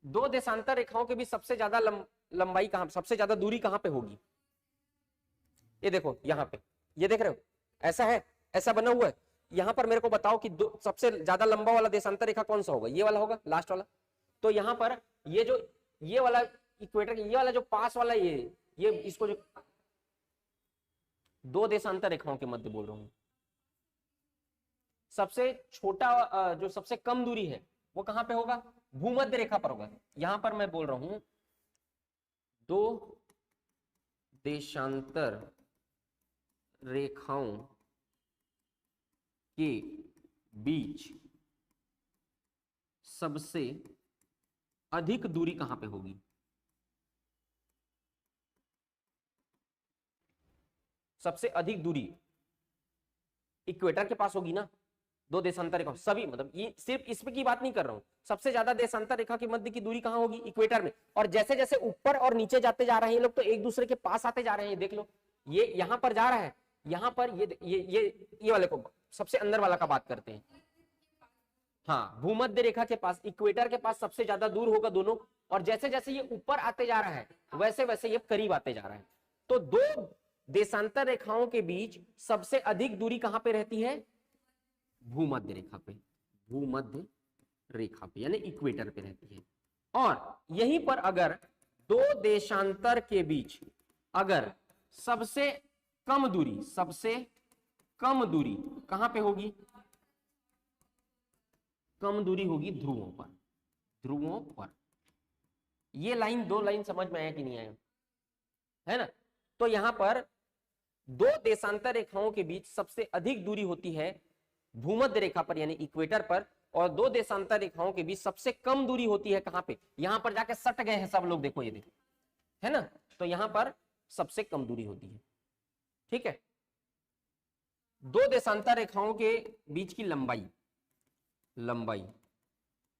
दो देशांतर रेखाओं के भी सबसे ज्यादा लंबाई कहां, सबसे ज्यादा दूरी कहां पे होगी? ये देखो यहां पे, ये देख रहे हो, ऐसा है, ऐसा बना हुआ है। यहां पर मेरे को बताओ कि सबसे ज्यादा लंबा वाला देशांतर रेखा कौन सा होगा? ये वाला होगा, लास्ट वाला। तो यहां पर ये जो ये वाला इक्वेटर, ये वाला जो पास वाला, ये इसको जो दो देशांतर रेखाओं के मध्य बोल रहा हूं, सबसे छोटा जो सबसे कम दूरी है वो कहां पे होगा? भूमध्य रेखा पर होगा। यहां पर मैं बोल रहा हूं दो देशांतर रेखाओं के बीच सबसे अधिक दूरी कहां पे होगी? सबसे अधिक दूरी इक्वेटर के पास होगी ना, दो देशांतर रेखा सभी, मतलब ये सिर्फ इसमें की बात नहीं कर रहा हूं, सबसे ज्यादा देशांतर रेखा के मध्य की दूरी कहां होगी? इक्वेटर में। और जैसे जैसे ऊपर और नीचे जाते जा रहे हैं ये लोग, तो एक दूसरे के पास आते जा रहे हैं, देख लो, ये यहां पर जा रहा है, यहां पर ये वाले को, सबसे अंदर वाला का बात करते हैं। हाँ, भूमध्य रेखा के पास, इक्वेटर के पास सबसे ज्यादा दूर होगा दोनों, और जैसे जैसे ये ऊपर आते जा रहा है वैसे वैसे ये करीब आते जा रहा है। तो दो देशांतर रेखाओं के बीच सबसे अधिक दूरी कहां पे रहती है? भूमध्य रेखा पे, भूमध्य रेखा पे यानी इक्वेटर पे रहती है। और यहीं पर अगर दो देशांतर के बीच अगर सबसे कम दूरी, सबसे कम दूरी कहां पे होगी? कम दूरी होगी ध्रुवों पर, ध्रुवों पर। ये लाइन, दो लाइन समझ में आया कि नहीं आया? है ना? तो यहां पर दो देशांतर रेखाओं के बीच सबसे अधिक दूरी होती है भूमध्य रेखा पर यानी इक्वेटर पर, और दो देशांतर रेखाओं के बीच सबसे कम दूरी होती है कहां पे? यहां पर जाके सट गए हैं सब लोग, देखो ये देखो, है ना? तो यहां पर सबसे कम दूरी होती है। ठीक है, दो देशांतर रेखाओं के बीच की लंबाई,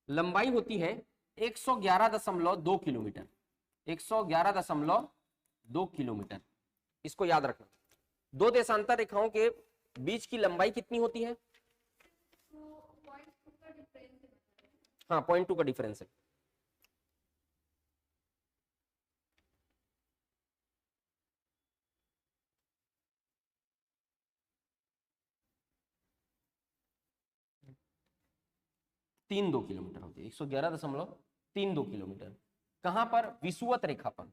लंबाई होती है 111.2 किलोमीटर, 111.2 किलोमीटर। इसको याद रखना। दो देशांतर रेखाओं के बीच की लंबाई कितनी होती है? हाँ, 0.2 का डिफरेंस है। तीन 2 किलोमीटर होती है, 111.32 किलोमीटर। कहां पर? विषुवत रेखा पर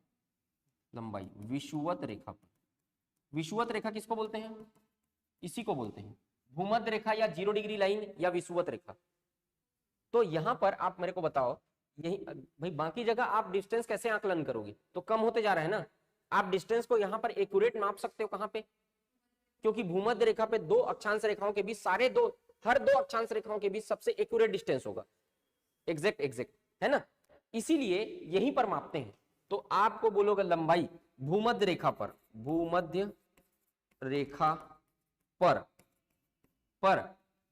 लंबाई, विषुवत रेखा पर। विषुवत रेखा किसको बोलते हैं? इसी को बोलते हैं भूमध्य रेखा या 0 डिग्री लाइन या विषुवत रेखा। तो यहां पर आप मेरे को बताओ, यही भाई बाकी जगह आप डिस्टेंस कैसे आकलन करोगे, तो कम होते जा रहा है ना। आप डिस्टेंस को यहां पर एक्यूरेट नाप सकते हो कहां पे, क्योंकि भूमध्य रेखा पे दो अक्षांश रेखाओं के बीच हर दो अक्षांश रेखाओं के बीच सबसे एक्यूरेट डिस्टेंस होगा, एग्जैक्ट एग्जैक्ट, है ना। इसीलिए यहीं पर मापते हैं। तो आपको बोलोगे लंबाई भूमध्य रेखा पर, भूमध्य रेखा पर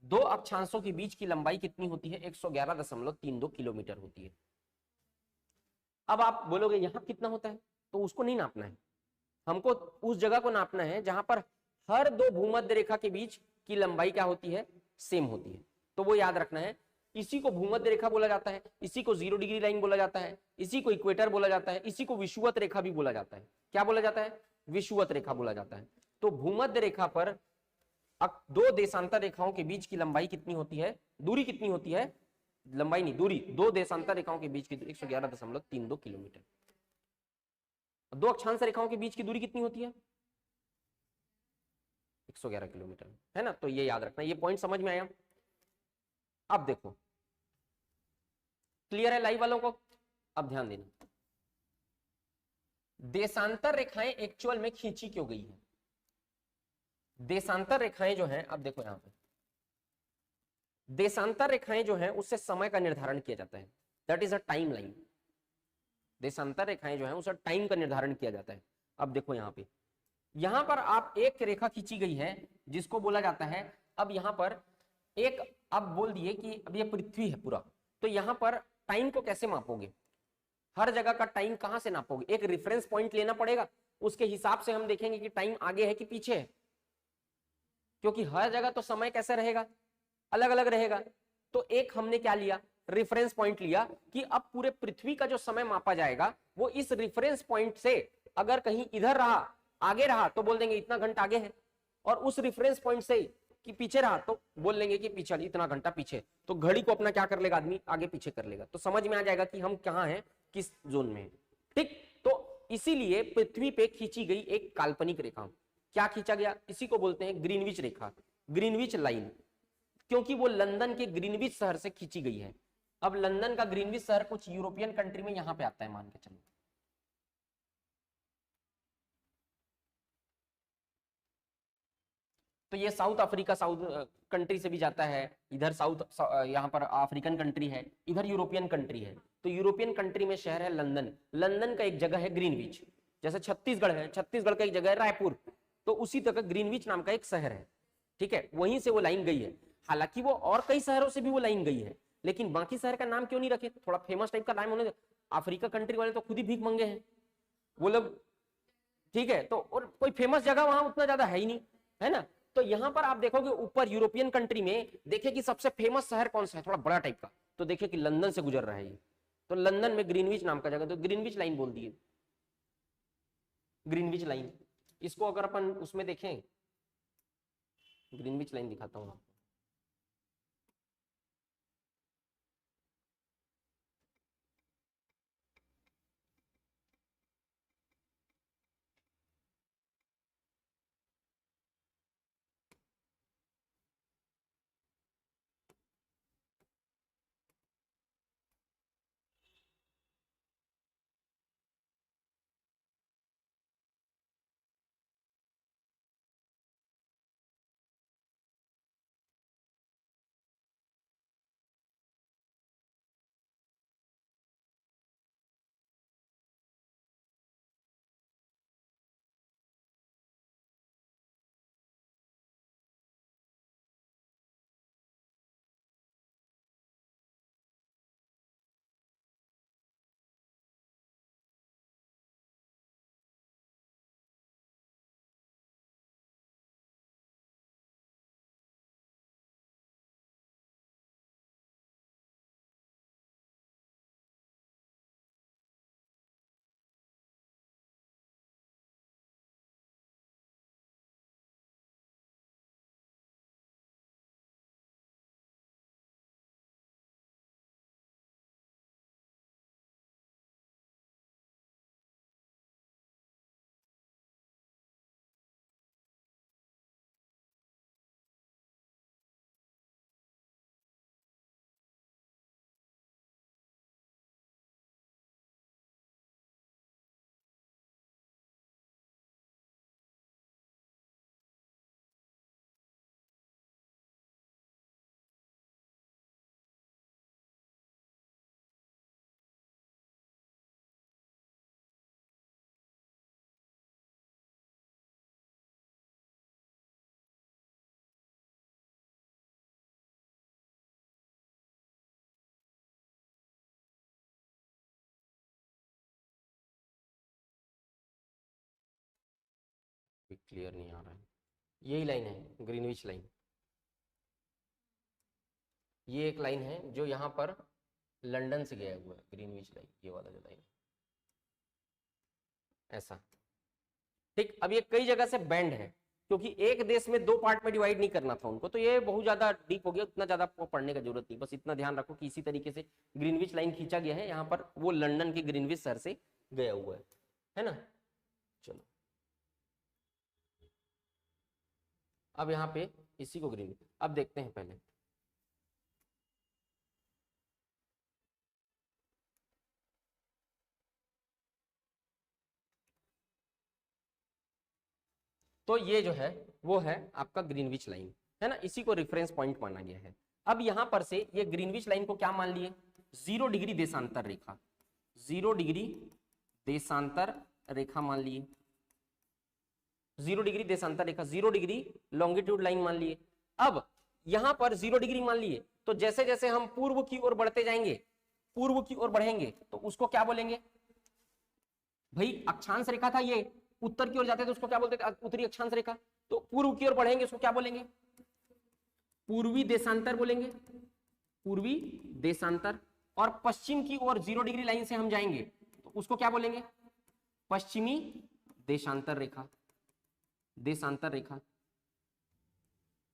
दो अक्षांशों के बीच की लंबाई कितनी होती है, 111.32 किलोमीटर होती है। अब आप बोलोगे यहां कितना होता है, तो उसको नहीं नापना है, हमको उस जगह को नापना है जहां पर हर दो भूमध्य रेखा के बीच की लंबाई क्या होती है, सेम होती है। तो वो याद रखना है, इसी को भूमध्य रेखा बोला जाता है, इसी को 0 डिग्री लाइन बोला जाता है, इसी को इक्वेटर बोला जाता है, इसी को विषुवत रेखा भी बोला जाता है। क्या बोला जाता है, विषुवत रेखा बोला जाता है। तो भूमध्य रेखा पर दो देशांतर रेखाओं के बीच की लंबाई कितनी होती है, दूरी कितनी होती है, लंबाई नहीं दूरी, दो देशांतर रेखाओं के बीच की दूरी 111.32 किलोमीटर। दो अक्षांश रेखाओं के बीच की दूरी कितनी होती है, 111 किलोमीटर, है ना। तो ये याद रखना, ये पॉइंट समझ में आया। अब देखो क्लियर है लाइव वालों को, अब ध्यान देना, देशांतर रेखाएं एक्चुअल में खींची क्यों गई है। देशांतर रेखाएं जो हैं, अब देखो यहां पे देशांतर रेखाएं जो हैं उससे समय का निर्धारण किया जाता है, that is a time line. देशांतर रेखाएं जो हैं उससे टाइम का निर्धारण किया जाता है। अब देखो यहां पर आप एक रेखा खींची गई है जिसको बोला जाता है, अब यहां पर एक, अब बोल दिए कि अब ये पृथ्वी है पूरा, तो यहां पर टाइम को कैसे मापोगे, हर जगह का टाइम कहां से नापोगे, एक रेफरेंस पॉइंट लेना पड़ेगा, उसके हिसाब से हम देखेंगे कि टाइम आगे है कि पीछे है, क्योंकि हर जगह तो समय कैसे रहेगा, अलग अलग रहेगा। तो एक हमने क्या लिया, रेफरेंस पॉइंट लिया कि अब पूरे पृथ्वी का जो समय मापा जाएगा वो इस रेफरेंस पॉइंट से अगर कहीं इधर रहा, आगे रहा तो बोल देंगे इतना घंटा आगे है, और उस रेफरेंस पॉइंट से कि पीछे रहा तो बोल लेंगे कि पीछे इतना घंटा पीछे। तो घड़ी को अपना क्या कर लेगा आदमी, आगे पीछे कर लेगा, तो समझ में आ जाएगा कि हम कहाँ हैं, किस जोन में है। ठीक, तो इसीलिए पृथ्वी पे खींची गई एक काल्पनिक रेखा, क्या खींचा गया, इसी को बोलते हैं ग्रीनविच रेखा, ग्रीनविच लाइन, क्योंकि वो लंदन के ग्रीनविच शहर से खींची गई है। अब लंदन का ग्रीनविच शहर कुछ यूरोपियन कंट्री में यहां पे आता है, मान के चलो। तो ये साउथ अफ्रीका, साउथ कंट्री से भी जाता है, इधर यहाँ पर अफ्रीकन कंट्री है, इधर यूरोपियन कंट्री है। तो यूरोपियन कंट्री में शहर है लंदन, लंदन का एक जगह है ग्रीनविच, जैसे छत्तीसगढ़ है, छत्तीसगढ़ का एक जगह है रायपुर, तो उसी तरह ग्रीनविच नाम का एक शहर है। ठीक है, वहीं से वो लाइन गई है। हालांकि वो और कई शहरों से भी वो लाइन गई है, लेकिन बाकी शहर का नाम क्यों नहीं रखे, थोड़ा फेमस टाइप का नाम होने दे। अफ्रीका कंट्री वाले तो खुद ही भीख मंगे हैं वो लोग, ठीक है, तो और कोई फेमस जगह वहां उतना ज्यादा है ही नहीं, है ना। तो यहां पर आप देखोगे ऊपर यूरोपियन कंट्री में देखिए कि सबसे फेमस शहर कौन सा है, थोड़ा बड़ा टाइप का, तो देखिए कि लंदन से गुजर रहा है ये, तो लंदन में ग्रीनविच नाम का जगह, तो ग्रीनविच लाइन बोल दिए, ग्रीनविच लाइन। इसको अगर अपन उसमें देखें, ग्रीनविच लाइन दिखाता हूँ। क्लियर नहीं आ रहा है, यही लाइन है ग्रीनविच लाइन, ये एक लाइन है जो यहाँ पर लंदन से गया हुआ है, ग्रीनविच लाइन, ये वाला जो लाइन है ऐसा। ठीक, अब ये कई जगह से बैंड है क्योंकि एक देश में दो पार्ट में डिवाइड नहीं करना था उनको, तो ये बहुत ज्यादा डीप हो गया, उतना ज्यादा आपको पढ़ने का जरूरत नहीं, बस इतना ध्यान रखो कि इसी तरीके से ग्रीनविच लाइन खींचा गया है, यहाँ पर वो लंदन के ग्रीनविच शहर से गया हुआ है ना। चलो अब यहाँ पे इसी को ग्रीनविच, अब देखते हैं पहले तो ये जो है वो है आपका ग्रीनविच लाइन, है ना, इसी को रेफरेंस पॉइंट माना गया है। अब यहां पर से ये ग्रीनविच लाइन को क्या मान लिए, 0 डिग्री देशांतर रेखा, 0 डिग्री देशांतर रेखा मान लिए, 0 डिग्री देशांतर रेखा, 0 डिग्री लॉन्गिट्यूड लाइन मान लिए। अब यहां पर 0 डिग्री मान लिए, तो जैसे जैसे हम पूर्व की ओर बढ़ते जाएंगे, पूर्व की ओर बढ़ेंगे तो उसको क्या बोलेंगे भाई, अक्षांश रेखा था ये, उत्तर की ओर जाते थे उसको क्या बोलते थे, उत्तरी अक्षांश रेखा, तो पूर्व की ओर बढ़ेंगे उसको क्या बोलेंगे, पूर्वी देशांतर बोलेंगे, पूर्वी देशांतर। और पश्चिम की ओर 0 डिग्री लाइन से हम जाएंगे तो उसको क्या बोलेंगे, पश्चिमी देशांतर रेखा, देशांतर रेखा।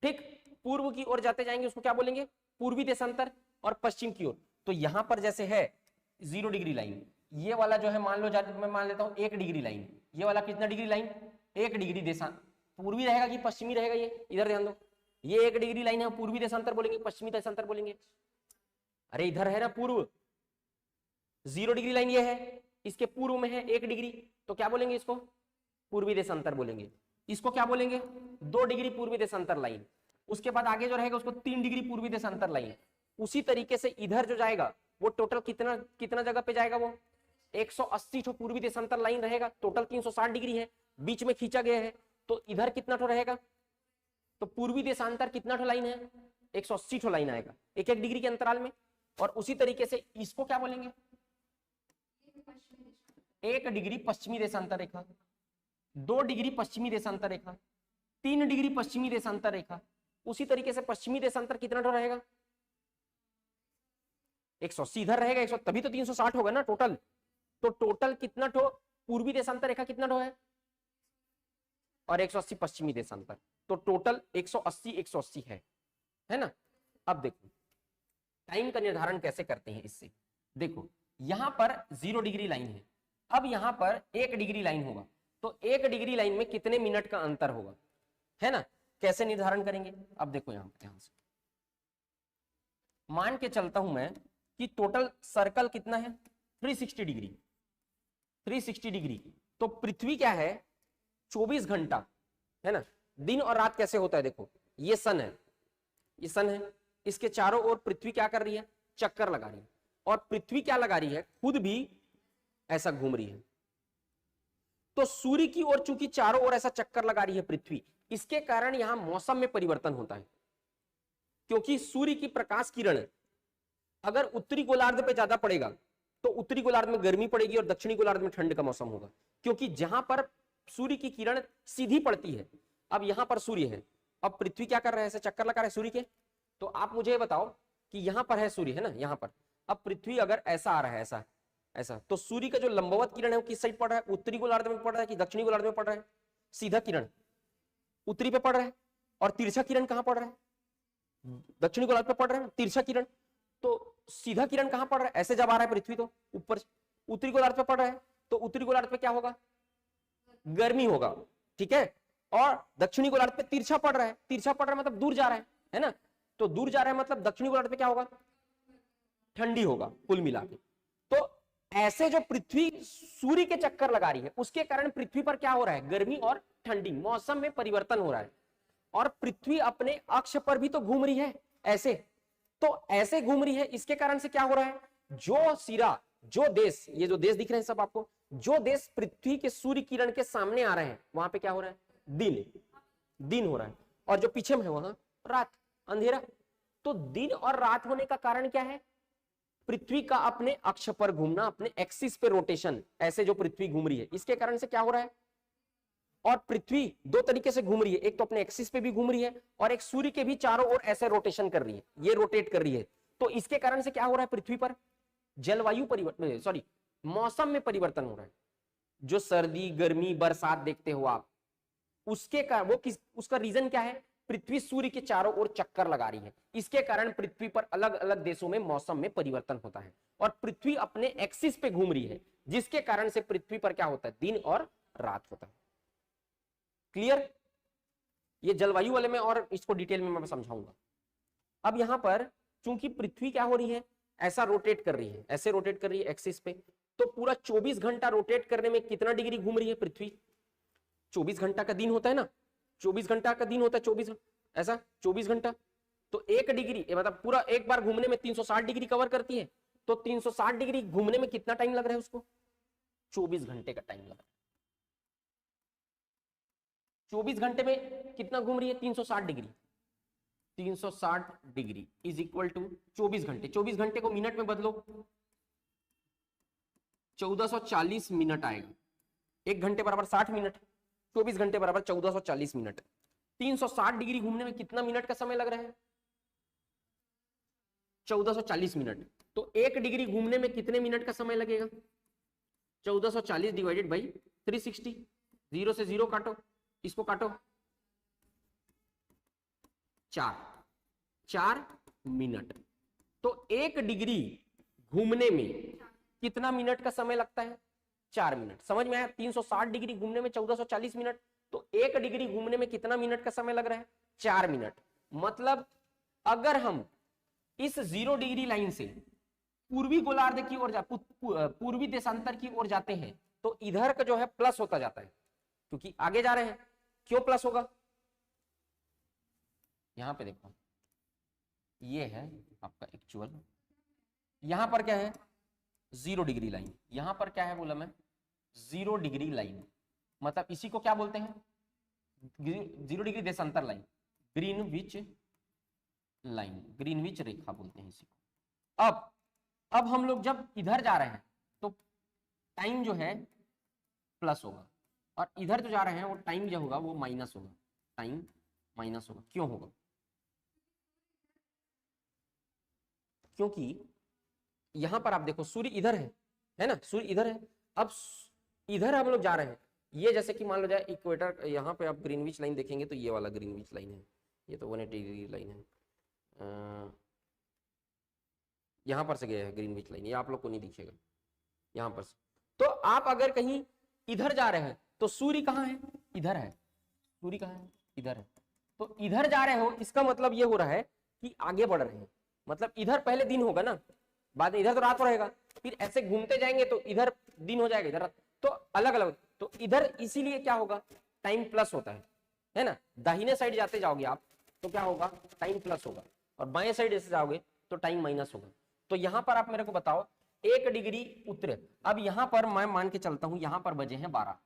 ठीक, पूर्व की ओर जाते जाएंगे उसको क्या बोलेंगे, पूर्वी देशांतर, और पश्चिम की ओर, तो यहां पर जैसे है 0 डिग्री लाइन, ये वाला जो है मान लो मैं मान लेता हूं 1 डिग्री लाइन, ये वाला कितना डिग्री लाइन, 1 डिग्री देशांतर, पूर्वी रहेगा कि पश्चिमी रहेगा, ये इधर ध्यान दो, ये 1 डिग्री लाइन है, पूर्वी देशांतर बोलेंगे पश्चिमी देशांतर बोलेंगे, अरे इधर है ना पूर्व, 0 डिग्री लाइन ये है, इसके पूर्व में है 1 डिग्री, तो क्या बोलेंगे इसको, पूर्वी देशांतर बोलेंगे। इसको क्या बोलेंगे, 2 डिग्री पूर्वी देशांतर लाइन, उसके बाद आगे जो रहेगा उसको 3 डिग्री पूर्वी देशांतर लाइन। उसी तरीके से इधर जो जाएगा वो टोटल कितना कितना जगह पे जाएगा, वो 180 ठो पूर्वी देशांतर लाइन रहेगा, टोटल 360 डिग्री है, बीच में खींचा गया है, तो इधर कितना ठो रहेगा, तो पूर्वी देशांतर कितना ठो लाइन है, 180 ठो लाइन आएगा, 1-1 डिग्री के अंतराल में। और उसी तरीके से इसको क्या बोलेंगे, 1 डिग्री पश्चिमी देशांतर रेखा, 2 डिग्री पश्चिमी देशांतर रेखा, 3 डिग्री पश्चिमी देशांतर रेखा। उसी तरीके से पश्चिमी देशांतर कितना ठो रहेगा, 180 इधर रहेगा, 100 तभी तो 360 होगा ना टोटल, तो टोटल कितना ठो पूर्वी देशांतर रेखा कितना ठो है, और 180 पश्चिमी देशांतर, तो टोटल 180 180 है ना। अब देखो टाइम का निर्धारण कैसे करते हैं इससे, देखो यहां पर 0 डिग्री लाइन है, अब यहां पर 1 डिग्री लाइन होगा, तो 1 डिग्री लाइन में कितने मिनट का अंतर होगा, है ना, कैसे निर्धारण करेंगे। अब देखो यहां पर ध्यान से मान के चलता हूं मैं कि टोटल सर्कल कितना है 360 डिग्री, 360 डिग्री, तो पृथ्वी क्या है 24 घंटा, है ना, दिन और रात कैसे होता है, देखो ये सन है, ये सन है, इसके चारों ओर पृथ्वी क्या कर रही है, चक्कर लगा रही है, और पृथ्वी क्या लगा रही है, खुद भी ऐसा घूम रही है, तो सूर्य की ओर चूंकि चारों ओर ऐसा चक्कर लगा रही है पृथ्वी, इसके कारण यहां मौसम में परिवर्तन होता है, क्योंकि सूर्य की प्रकाश किरण अगर उत्तरी गोलार्ध पे ज्यादा पड़ेगा तो उत्तरी गोलार्ध में गर्मी पड़ेगी और दक्षिणी गोलार्ध में ठंड का मौसम होगा, क्योंकि जहां पर सूर्य की किरण सीधी पड़ती है, अब यहां पर सूर्य है, अब पृथ्वी क्या कर रहा है, ऐसे चक्कर लगा रहा है सूर्य के, तो आप मुझे बताओ कि यहां पर है सूर्य, है ना, यहां पर, अब पृथ्वी अगर ऐसा आ रहा है, ऐसा ऐसा, तो सूर्य का जो लंबवत किरण है वो किस साइड पड़ रहा है, उत्तरी गोलार्ध में पड़ रहा है कि दक्षिणी गोलार्ध में पड़ रहा है, सीधा किरण उत्तरी पे पड़ रहा है, और तिरछा किरण कहां पड़ रहा है, दक्षिणी गोलार्ध पे पड़ रहा है तिरछा किरण, तो सीधा किरण कहां पड़ रहा है, ऐसे जब आ रहा है पृथ्वी तो ऊपर उत्तरी गोलार्ध पे पड़ रहा है, तो उत्तरी गोलार्ध पे क्या होगा, गर्मी होगा, ठीक है, और दक्षिणी गोलार्ध पे तिरछा पड़ रहा है, तिरछा पड़ रहा है मतलब दूर जा रहा है ना, तो दूर जा रहा है मतलब दक्षिणी गोलार्ध पे क्या होगा, ठंडी होगा कुल मिला के। तो ऐसे जो पृथ्वी सूर्य के चक्कर लगा रही है उसके कारण पृथ्वी पर क्या हो रहा है, गर्मी और ठंडी, मौसम में परिवर्तन हो रहा है, और पृथ्वी अपने अक्ष पर भी तो घूम रही है ऐसे, तो ऐसे घूम रही है, इसके कारण से क्या हो रहा है, जो सिरा, जो देश, ये जो देश दिख रहे हैं सब आपको, जो देश पृथ्वी के सूर्य किरण के सामने आ रहे हैं वहां पे क्या हो रहा है, दिन हो रहा है, और जो पीछे में है वहां रात, अंधेरा। तो दिन और रात होने का कारण क्या है, पृथ्वी का अपने अक्ष पर घूमना, अपने एक्सिस पे रोटेशन, ऐसे जो पृथ्वी घूम रही है इसके कारण से क्या हो रहा है, और पृथ्वी दो तरीके से घूम रही है, एक तो अपने एक्सिस पे भी घूम रही है और एक सूर्य के भी चारों ओर ऐसे रोटेशन कर रही है, ये रोटेट कर रही है। तो इसके कारण से क्या हो रहा है पृथ्वी पर, जलवायु परिवर्तन, सॉरी मौसम में परिवर्तन हो रहा है। जो सर्दी गर्मी बरसात देखते हो आप, उसके कारण वो उसका रीजन क्या है, पृथ्वी सूर्य के चारों ओर चक्कर लगा रही है। इसके कारण पृथ्वी पर अलग अलग देशों में मौसम में परिवर्तन होता है और पृथ्वी अपने एक्सिस पे घूम रही है, जिसके कारण से पृथ्वी पर क्या होता है, दिन और रात होता है। क्लियर? ये जलवायु वाले में और इसको डिटेल में मैं समझाऊंगा। अब यहां पर चूंकि पृथ्वी क्या हो रही है, ऐसा रोटेट कर रही है, ऐसे रोटेट कर रही है एक्सिस पे, तो पूरा 24 घंटा रोटेट करने में कितना डिग्री घूम रही है पृथ्वी? 24 घंटा का दिन होता है ना, 24 घंटा का दिन होता है, 24 ऐसा 24 घंटा, तो 1 डिग्री मतलब पूरा एक बार घूमने में 360 डिग्री कवर करती है, तो 360 डिग्री घूमने में कितना टाइम लग रहा है उसको? 24 घंटे का टाइम लग रहा है। 24 घंटे में कितना घूम रही है? 360 degree. 360 degree is equal to 24 घंटे। 24 घंटे को मिनट में बदलो, 1440 मिनट आएगा। 1 घंटे बराबर 60 मिनट, 24 घंटे बराबर 1440 मिनट। 360 डिग्री घूमने में कितना मिनट का समय लग रहा है? 1440 मिनट। तो 1 डिग्री घूमने में कितने मिनट का समय लगेगा? 1440 डिवाइडेड बाई 360। 0 से 0 काटो, इसको काटो, 4 मिनट। तो 1 डिग्री घूमने में कितना मिनट का समय लगता है? 4 मिनट। समझ में आया? 360 डिग्री घूमने में 1440 मिनट, तो 1 डिग्री घूमने में कितना मिनट का समय लग रहा है? 4 मिनट। मतलब अगर हम इस 0 डिग्री लाइन से पूर्वी गोलार्ध की ओर पूर्वी देशांतर की ओर जाते हैं, तो इधर का जो है प्लस होता जाता है, क्योंकि आगे जा रहे हैं। क्यों प्लस होगा? यहां पे देखो, ये है आपका एक्चुअल, यहां पर क्या है? 0 डिग्री लाइन। यहां पर क्या है बोला मैं? 0 डिग्री लाइन। मतलब इसी को क्या बोलते हैं? 0 डिग्री देशांतर लाइन, ग्रीनविच लाइन, ग्रीनविच रेखा बोलते हैं इसी को। अब हम लोग जब इधर जा रहे हैं तो टाइम जो है प्लस होगा, और इधर जो जा रहे हैं वो टाइम जो होगा वो माइनस होगा, टाइम माइनस होगा। क्यों होगा? क्योंकि यहां पर आप देखो सूर्य इधर है ना, सूर्य इधर है। अब इधर हम लोग जा रहे हैं, ये जैसे कि मान लो जाए इक्वेटर, यहाँ पे आप ग्रीनविच लाइन देखेंगे तो ये वाला ग्रीनविच लाइन है, ये तो 180 डिग्री लाइन है। यहाँ पर से गया है ग्रीनविच लाइन, ये आप लोग को नहीं दिखेगा यहाँ पर से। तो आप अगर कहीं इधर जा रहे हैं तो सूर्य कहाँ है? इधर है। सूर्य कहाँ है? इधर है। तो इधर जा रहे हो, इसका मतलब ये हो रहा है कि आगे बढ़ रहे हैं। मतलब इधर पहले दिन होगा ना, बाद में इधर तो रात रहेगा, फिर ऐसे घूमते जाएंगे तो इधर दिन हो जाएगा, इधर तो अलग अलग। तो इधर इसीलिए क्या होगा? टाइम प्लस होता है ना। दाहिने साइड जाते जाओगे आप तो क्या होगा? टाइम प्लस होगा, और बाएं साइड ऐसे जाओगे तो टाइम माइनस होगा। तो यहां पर आप मेरे को बताओ 1 डिग्री उत्तर। अब यहां पर मैं मान के चलता हूं, यहां पर बजे हैं 12,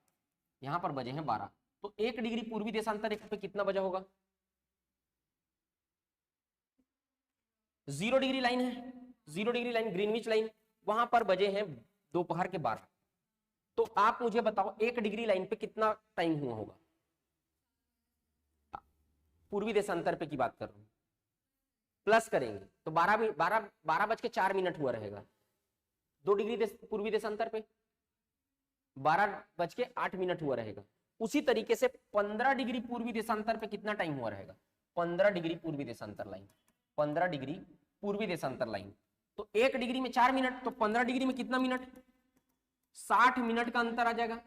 यहां पर बजे हैं 12, तो 1 डिग्री पूर्वी देशांतर रेखा पे कितना बजा होगा? 0 डिग्री लाइन है, 0 डिग्री लाइन ग्रीनविच लाइन, वहां पर बजे हैं दोपहर के 12। तो आप मुझे बताओ 1 डिग्री लाइन पे कितना टाइम हुआ होगा? पूर्वी देशांतर पे की बात कर रहा हूं, प्लस करेंगे तो 12 बज के 4 मिनट हुआ रहेगा। 2 डिग्री पूर्वी देशांतर पे 12 बज के 8 मिनट हुआ रहेगा। उसी तरीके से 15 डिग्री पूर्वी देशांतर पे कितना टाइम हुआ रहेगा? 15 डिग्री पूर्वी देशांतर लाइन, 15 डिग्री पूर्वी देशांतर लाइन, तो 1 डिग्री में 4 मिनट, तो 15 डिग्री में कितना मिनट? 60 मिनट का अंतर आ जाएगा,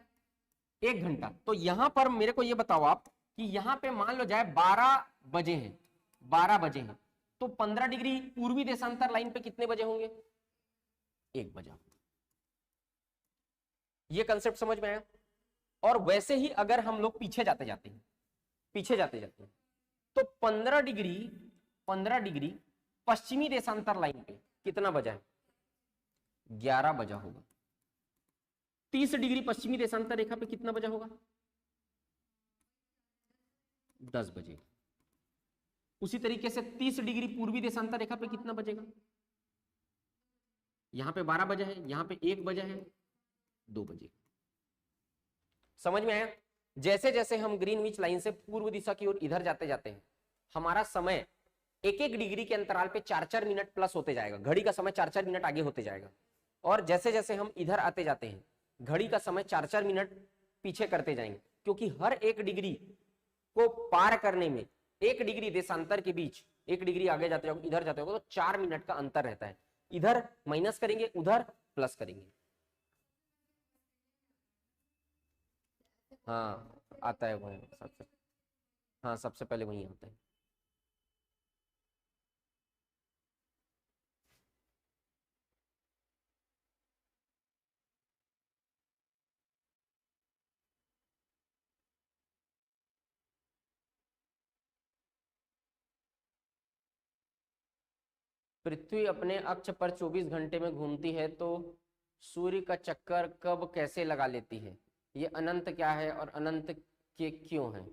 1 घंटा। तो यहां पर मेरे को ये बताओ आप कि यहां पे मान लो जाए 12 बजे हैं, 12 बजे हैं, तो 15 डिग्री पूर्वी देशांतर लाइन पे कितने बजे होंगे? 1 बजा। ये कंसेप्ट समझ में आया? और वैसे ही अगर हम लोग पीछे जाते जाते हैं, पीछे जाते जाते हैं, तो 15 डिग्री पश्चिमी देशांतर लाइन पे कितना बजा है? 11 बजा होगा। 30 डिग्री पश्चिमी देशांतर रेखा पे कितना बजा होगा? 10 बजे। उसी तरीके से 30 डिग्री पूर्वी देशांतर रेखा पे कितना बजेगा? यहां पे 12 बजा है, यहां पे 1 बजा है, 2 बजे। समझ में आया? जैसे जैसे हम ग्रीनविच लाइन से पूर्व दिशा की ओर इधर जाते जाते हैं, हमारा समय एक एक डिग्री के अंतराल पे 4-4 मिनट प्लस होते जाएगा, घड़ी का समय 4-4 मिनट आगे होते जाएगा। और जैसे जैसे हम इधर आते जाते हैं, घड़ी का समय 4-4 मिनट पीछे करते जाएंगे, क्योंकि हर एक डिग्री को पार करने में, एक डिग्री देशांतर के बीच, एक डिग्री आगे जाते जाओगे, इधर जाते हो तो 4 मिनट का अंतर रहता है। इधर माइनस करेंगे, उधर प्लस करेंगे। हाँ आता है वही सबसे, हाँ सबसे पहले वही आता है। पृथ्वी अपने अक्ष पर 24 घंटे में घूमती है, तो सूर्य का चक्कर कब कैसे लगा लेती है? ये अनंत क्या है और अनंत के क्यों है?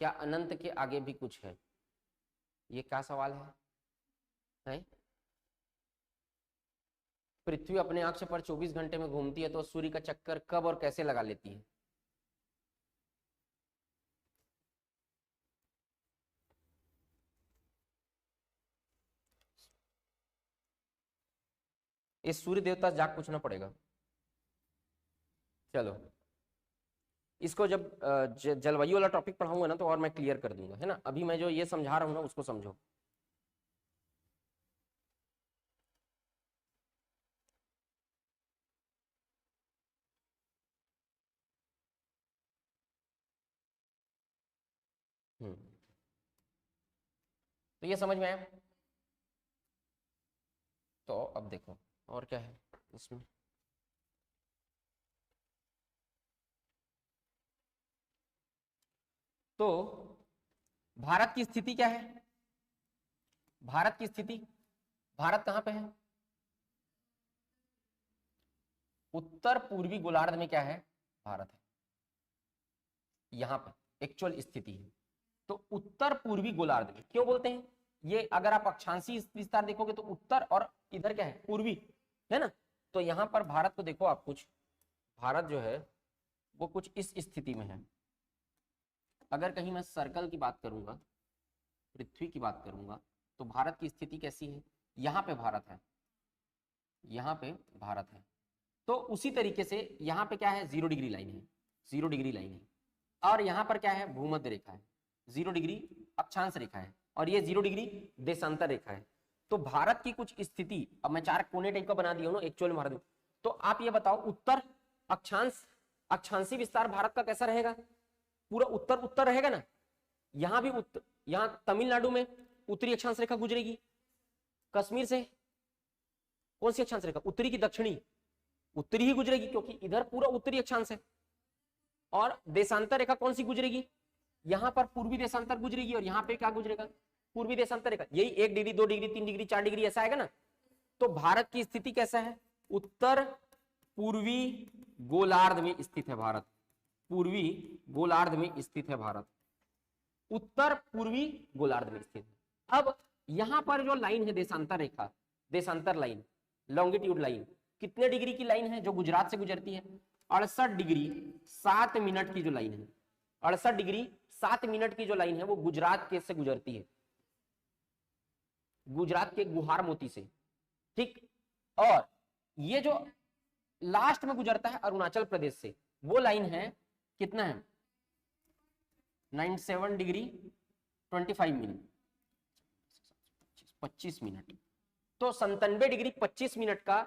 क्या अनंत के आगे भी कुछ है? ये क्या सवाल है? पृथ्वी अपने अक्ष पर 24 घंटे में घूमती है, तो सूर्य का चक्कर कब और कैसे लगा लेती है? इस सूर्य देवता से जाके पूछना पड़ेगा। चलो इसको जब जलवायु वाला टॉपिक पढ़ाऊंगा ना, तो और मैं क्लियर कर दूंगा, है ना। अभी मैं जो ये समझा रहा हूं ना, उसको समझो। तो ये समझ में आया? तो अब देखो और क्या है इसमें। तो भारत की स्थिति क्या है? भारत की स्थिति, भारत कहां पे है? उत्तर पूर्वी गोलार्ध में क्या है? भारत है। यहां पे एक्चुअल स्थिति है। तो उत्तर पूर्वी गोलार्ध में क्यों बोलते हैं? ये अगर आप अक्षांशीय विस्तार देखोगे तो उत्तर और इधर क्या है? पूर्वी, है ना। तो यहां पर भारत को देखो आप, कुछ भारत जो है वो कुछ इस स्थिति में है। अगर कहीं मैं सर्कल की बात करूंगा, पृथ्वी की बात करूंगा, तो भारत की स्थिति कैसी है? यहाँ पे भारत है, यहाँ पे भारत है। तो उसी तरीके से यहाँ पे क्या है? 0 डिग्री लाइन है, 0 डिग्री लाइन है। और यहाँ पर क्या है? भूमध्य रेखा है, 0 डिग्री अक्षांश रेखा है, और ये 0 डिग्री देशांतर रेखा है। तो भारत की कुछ स्थिति, अब मैं 4 कोने टाइप का बना दिया हूँ ना एक्चुअल भारत में। तो आप ये बताओ, उत्तर अक्षांश, अक्षांशी विस्तार भारत का कैसा रहेगा? पूरा उत्तर उत्तर रहेगा ना। यहां भी उत्तर, यहां तमिलनाडु में उत्तरी अक्षांश रेखा गुजरेगी, कश्मीर से कौन सी अक्षांश रेखा? उत्तरी की दक्षिणी? उत्तरी ही गुजरेगी, क्योंकि इधर पूरा उत्तरी अक्षांश है। और देशांतर रेखा कौन सी गुजरेगी? यहां पर पूर्वी देशांतर गुजरेगी, और यहां पे क्या गुजरेगा? पूर्वी देशांतर रेखा। यही 1 डिग्री 2 डिग्री 3 डिग्री 4 डिग्री ऐसा आएगा ना। तो भारत की स्थिति कैसा है? उत्तर पूर्वी गोलार्ध में स्थित है भारत, पूर्वी गोलार्ध में स्थित है भारत, उत्तर पूर्वी गोलार्ध में स्थित है। अब यहां पर जो लाइन है देशांतर रेखा, देशांतर लाइन, लॉन्गिट्यूड लाइन, कितने डिग्री की लाइन है जो गुजरात से गुजरती है? 68 डिग्री 7 मिनट की जो लाइन है, 68 डिग्री 7 मिनट की जो लाइन है, वो गुजरात के से गुजरती है, गुजरात के गुहार मोती से, ठीक। और ये जो लास्ट में गुजरता है अरुणाचल प्रदेश से, वो लाइन है कितना है? 97 डिग्री 25 मिनट, 25 मिनट। तो 97 डिग्री 25 मिनट का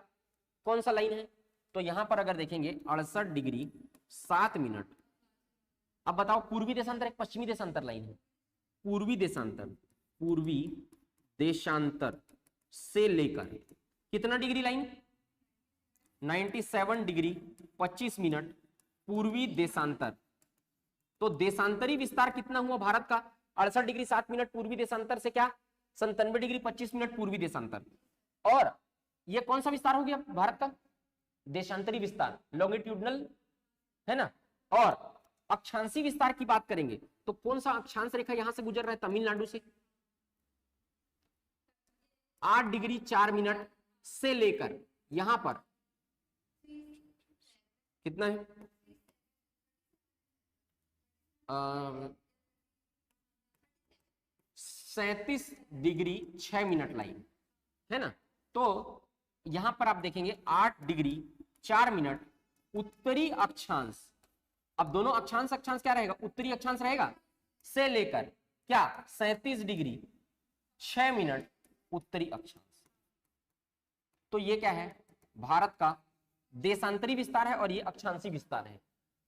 कौन सा लाइन है? तो यहां पर अगर देखेंगे 68 डिग्री 7 मिनट। अब बताओ, पूर्वी देशांतर एक पश्चिमी देशांतर लाइन है, पूर्वी देशांतर, पूर्वी देशांतर से लेकर कितना डिग्री लाइन? 97 डिग्री 25 मिनट पूर्वी देशांतर। तो देशांतरी विस्तार कितना हुआ भारत का? 68 डिग्री 7 मिनट पूर्वी देशांतर से क्या? 97 डिग्री 25 मिनट पूर्वी देशांतर। और ये कौन सा विस्तार हो गया भारत का? देशांतरी विस्तार, लॉन्गिट्यूडनल, है ना। और अक्षांशी विस्तार की बात करेंगे तो कौन सा अक्षांश रेखा यहां से गुजर रहा है? तमिलनाडु से 8 डिग्री 4 मिनट से लेकर यहां पर कितना है? 37 डिग्री 6 मिनट लाइन है ना। तो यहां पर आप देखेंगे 8 डिग्री 4 मिनट उत्तरी अक्षांश। अब दोनों अक्षांश अक्षांश क्या रहेगा, उत्तरी अक्षांश रहेगा, से लेकर क्या 37 डिग्री 6 मिनट उत्तरी अक्षांश। तो ये क्या है, भारत का देशांतरी विस्तार है और ये अक्षांशी विस्तार है।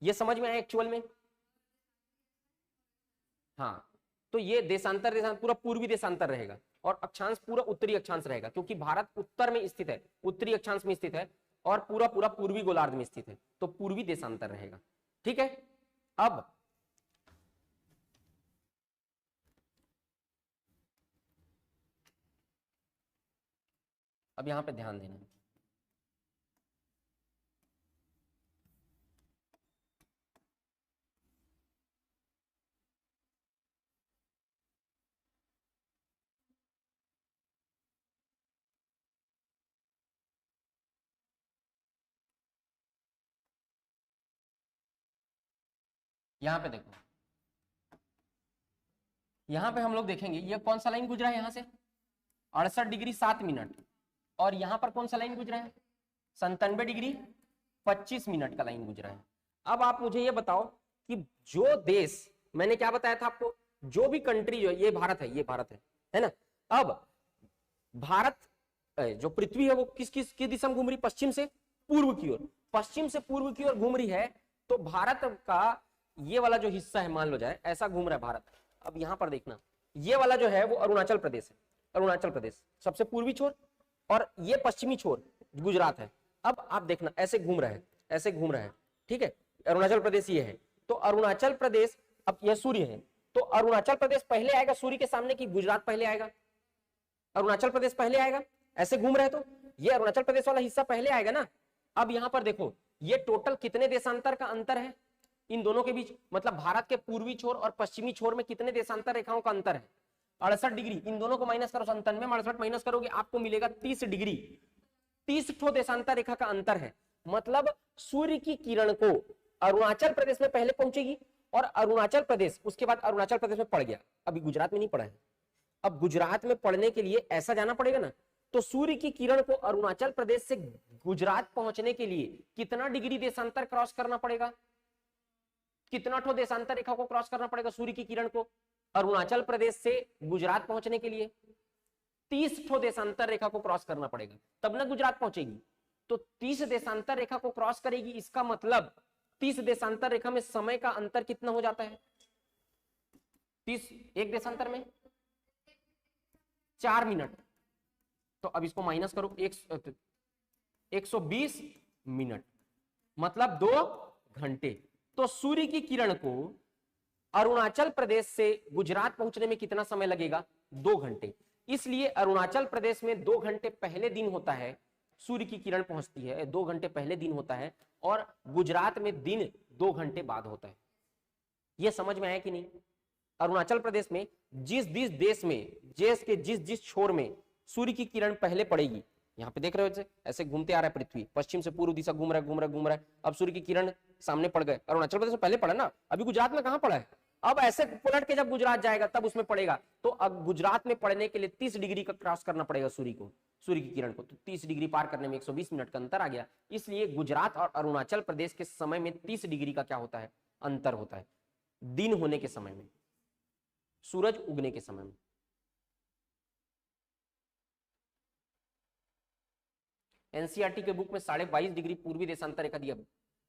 ये समझ में आया एक्चुअल में। हाँ, तो ये देशांतर देशांतर पूरा पूर्वी देशांतर रहेगा और अक्षांश पूरा उत्तरी अक्षांश रहेगा, क्योंकि भारत उत्तर में स्थित है, उत्तरी अक्षांश में स्थित है और पूरा पूरा पूर्वी गोलार्ध में स्थित है, तो पूर्वी देशांतर रहेगा। ठीक है। अब यहां पे ध्यान देना, यहां पे देखो, यहां पे हम लोग देखेंगे ये कौन सा लाइन गुजरा है यहां से 68 डिग्री 7 मिनट, और यहां पर कौन सा लाइन गुजरा है 97 डिग्री 25 मिनट का लाइन गुजरा है। अब आप मुझे ये बताओ कि जो देश, मैंने क्या बताया था आपको, जो भी कंट्री जो ये भारत है, ये भारत है ना। अब भारत जो पृथ्वी है वो किस किस की दिशा में घूम रही, पश्चिम से पूर्व की ओर, पश्चिम से पूर्व की ओर घूम रही है। तो भारत का ये वाला जो हिस्सा है, मान लो जाए ऐसा घूम रहा है भारत। अब यहां पर देखना, ये वाला जो है वो अरुणाचल प्रदेश है, अरुणाचल प्रदेश सबसे पूर्वी छोर, और ये पश्चिमी छोर गुजरात है। अब आप देखना ऐसे घूम रहा है, ऐसे घूम रहा है, ठीक है। अरुणाचल प्रदेश ये है, तो अरुणाचल प्रदेश, अब यह सूर्य है, तो अरुणाचल प्रदेश पहले आएगा सूर्य के सामने की गुजरात पहले आएगा, अरुणाचल प्रदेश पहले आएगा, ऐसे घूम रहे तो ये अरुणाचल प्रदेश वाला हिस्सा पहले आएगा ना। अब यहां पर देखो ये टोटल कितने देशांतर का अंतर है इन दोनों के बीच, मतलब भारत के पूर्वी छोर और पश्चिमी छोर में कितने देशांतर रेखाओं का अंतर है 68 डिग्री। इन दोनों को माइनस करो, 97 में 68 माइनस करोगे आपको मिलेगा 30 डिग्री, 30 ठो देशांतर रेखा का अंतर है। मतलब सूर्य की किरण को अरुणाचल प्रदेश में पहले पहुंचेगी और अरुणाचल प्रदेश उसके बाद अरुणाचल प्रदेश में पड़ गया, अभी गुजरात में नहीं पड़ा है। अब गुजरात में पढ़ने के लिए ऐसा जाना पड़ेगा ना, तो सूर्य की किरण को अरुणाचल प्रदेश से गुजरात पहुंचने के लिए कितना डिग्री देशांतर क्रॉस करना पड़ेगा, कितना ठो देशांतर रेखा को क्रॉस करना पड़ेगा सूर्य की किरण को अरुणाचल प्रदेश से गुजरात पहुंचने के लिए 30 ठो देशांतर रेखा को क्रॉस करना पड़ेगा, तब ना गुजरात पहुंचेगी। तो 30 देशांतर रेखा को क्रॉस करेगी, इसका मतलब 30 देशांतर रेखा में समय का अंतर कितना हो जाता है 30, एक देशांतर में 4 मिनट, तो अब इसको माइनस करो 120 मिनट, मतलब 2 घंटे। तो सूर्य की किरण को अरुणाचल प्रदेश से गुजरात पहुंचने में कितना समय लगेगा 2 घंटे। इसलिए अरुणाचल प्रदेश में 2 घंटे पहले दिन होता है, सूर्य की किरण पहुंचती है 2 घंटे पहले दिन होता है, और गुजरात में दिन 2 घंटे बाद होता है। यह समझ में आया कि नहीं। अरुणाचल प्रदेश में जिस देश में देश के जिस छोर में सूर्य की किरण पहले पड़ेगी, यहाँ पे देख रहे हो ऐसे घूमते आ रहा है पृथ्वी, पश्चिम से पूर्व दिशा घूम रहा है। अब सूर्य की किरण सामने पड़ गए, अरुणाचल प्रदेश में पहले पड़ा ना, अभी गुजरात में कहां पड़ा है, अब ऐसे पलट के जब गुजरात जाएगा तब उसमें पड़ेगा। तो अब गुजरात में पड़ने के लिए 30 डिग्री का क्रॉस करना पड़ेगा सूर्य को, सूर्य की किरण को, तो 30 डिग्री पार करने में 120 मिनट का अंतर आ गया। इसलिए गुजरात और अरुणाचल प्रदेश के समय में 30 डिग्री का क्या होता है अंतर होता है, दिन होने के समय में, सूरज उगने के समय में। एनसीईआरटी के बुक में 22.5 डिग्री पूर्वी देशांतर रेखा दिया।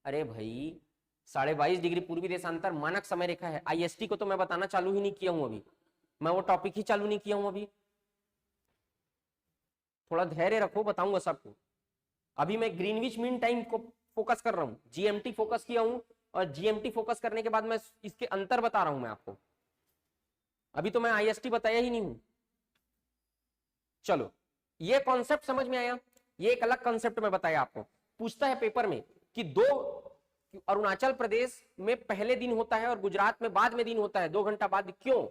अरे भाई 22.5 डिग्री पूर्वी देशांतर मानक समय रेखा है। आईएसटी को तो मैं बताना चालू ही नहीं किया हूं अभी, मैं वो टॉपिक ही चालू नहीं किया हूं अभी, थोड़ा धैर्य रखो, बताऊंगा सबको। अभी मैं ग्रीनविच मीन टाइम को फोकस कर रहा हूं, जीएमटी फोकस किया हूं, और जीएमटी फोकस करने के बाद मैं इसके अंतर बता रहा हूं मैं आपको, अभी तो मैं आईएसटी बताया ही नहीं हूं। चलो ये कॉन्सेप्ट समझ में आया, ये एक अलग कॉन्सेप्ट में बताया आपको। पूछता है पेपर में कि अरुणाचल प्रदेश में पहले दिन होता है और गुजरात में बाद में दिन होता है 2 घंटा बाद, क्यों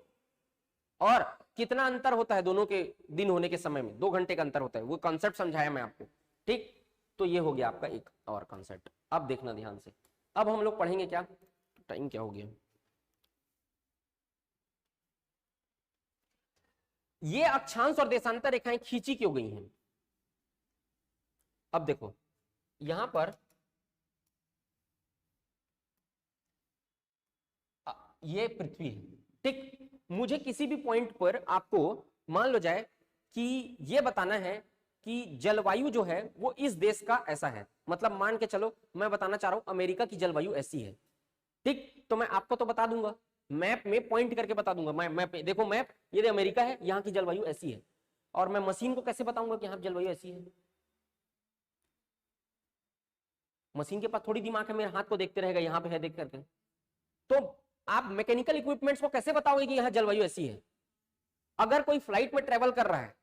और कितना अंतर होता है दोनों के दिन होने के समय में, 2 घंटे का अंतर होता है, वो कॉन्सेप्ट समझाया मैं आपको। ठीक, तो ये हो गया आपका एक और कॉन्सेप्ट। अब देखना ध्यान से, अब हम लोग पढ़ेंगे क्या, टाइम क्या हो गया, ये अक्षांश और देशांतर रेखाएं खींची क्यों गई हैं? अब देखो यहां पर ये पृथ्वी है, ठीक। मुझे किसी भी पॉइंट पर आपको मान लो जाए कि ये बताना है कि जलवायु जो है वो इस देश का ऐसा है, मतलब मान के चलो मैं बताना चाह रहा हूं अमेरिका की जलवायु ऐसी है, ठीक। तो मैं आपको तो बता दूंगा, मैप में पॉइंट करके बता दूंगा, मैप देखो, मैप ये अमेरिका है, यहाँ की जलवायु ऐसी है। और मैं मशीन को कैसे बताऊंगा कि यहाँ जलवायु ऐसी है? मशीन के पास थोड़ी दिमाग है, मेरे हाथ को देखते रहेगा यहाँ पे है देख करके। तो आप मैकेनिकल इक्विपमेंट्स को कैसे बताओगे कि यहाँ जलवायु ऐसी है? अगर कोई फ्लाइट में ट्रेवल कर रहा है,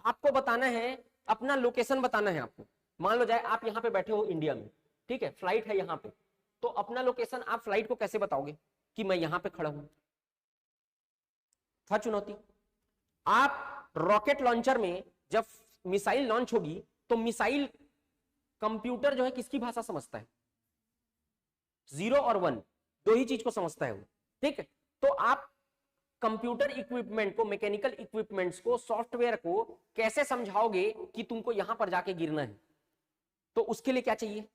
आपको बताना है, अपना लोकेशन बताना है आपको। मान लो जाए आप यहाँ पे बैठे हो इंडिया में, ठीक है, फ्लाइट है यहाँ पे, तो अपना लोकेशन आप फ्लाइट को कैसे बताओगे कि मैं यहाँ पे खड़ा हूं? था चुनौती। आप रॉकेट लॉन्चर में जब मिसाइल लॉन्च होगी तो मिसाइल कंप्यूटर जो है किसकी भाषा समझता है? 0 और 1 दो ही चीज को समझता है वो, ठीक है। तो आप कंप्यूटर इक्विपमेंट को, मैकेनिकल इक्विपमेंट्स को, सॉफ्टवेयर को कैसे समझाओगे कि तुमको यहां पर जाके गिरना है? तो उसके लिए क्या चाहिए?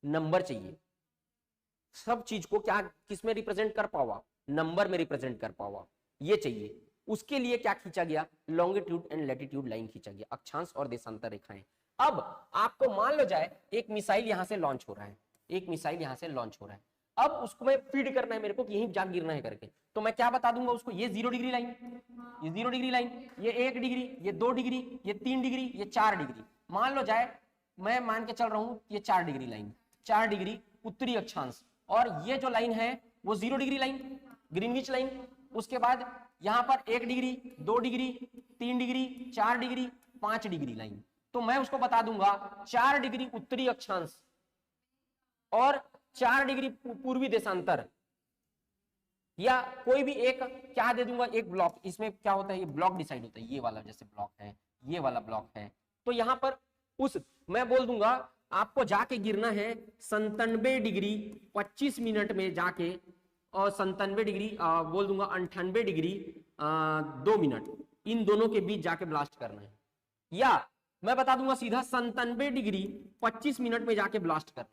नंबर चाहिए। सब चीज को क्या किसमें रिप्रेजेंट कर पाओ? नंबर में रिप्रेजेंट कर पाओ, ये चाहिए। उसके लिए क्या खींचा गया? लॉन्गिट्यूड एंड लैटिट्यूड लाइन खींचा गया, अक्षांश और देशांतर रेखाएं। अब आपको मान लो जाए एक मिसाइल यहां से लॉन्च हो रहा है, एक मिसाइल यहां से लॉन्च हो रहा है, अब उसको मैं फीड करना है मेरे को कि यहीं जा गिरना है करके, तो मैं क्या बता दूंगा उसको? ये 0 डिग्री लाइन, ये 0 डिग्री लाइन, ये 1 डिग्री, ये 2 डिग्री, ये 3 डिग्री, ये 4 डिग्री। मान लो जाए मैं मान के चल रहा हूं ये 4 डिग्री लाइन, 4 डिग्री उत्तरी अक्षांश, और ये जो लाइन है वो 0 डिग्री लाइन, ग्रीनविच लाइन। उसके बाद यहां पर 1 degree, 2 degree, 3 degree, 4 degree, 5 degree line. तो मैं उसको बता दूंगा 4 डिग्री उत्तरी अक्षांश और 4 डिग्री पूर्वी देशांतर, या कोई भी एक क्या दे दूंगा, एक ब्लॉक। इसमें क्या होता है, ये ब्लॉक डिसाइड होता है, ये वाला जैसे ब्लॉक है, ये वाला ब्लॉक है, तो यहां पर उस मैं बोल दूंगा आपको जाके गिरना है 97 डिग्री 25 मिनट में जाके, और 97 डिग्री बोल दूंगा 98 डिग्री 2 मिनट, इन दोनों के बीच जाके ब्लास्ट करना है। या मैं बता दूंगा सीधा 97 डिग्री 25 मिनट में जाके ब्लास्ट करना है।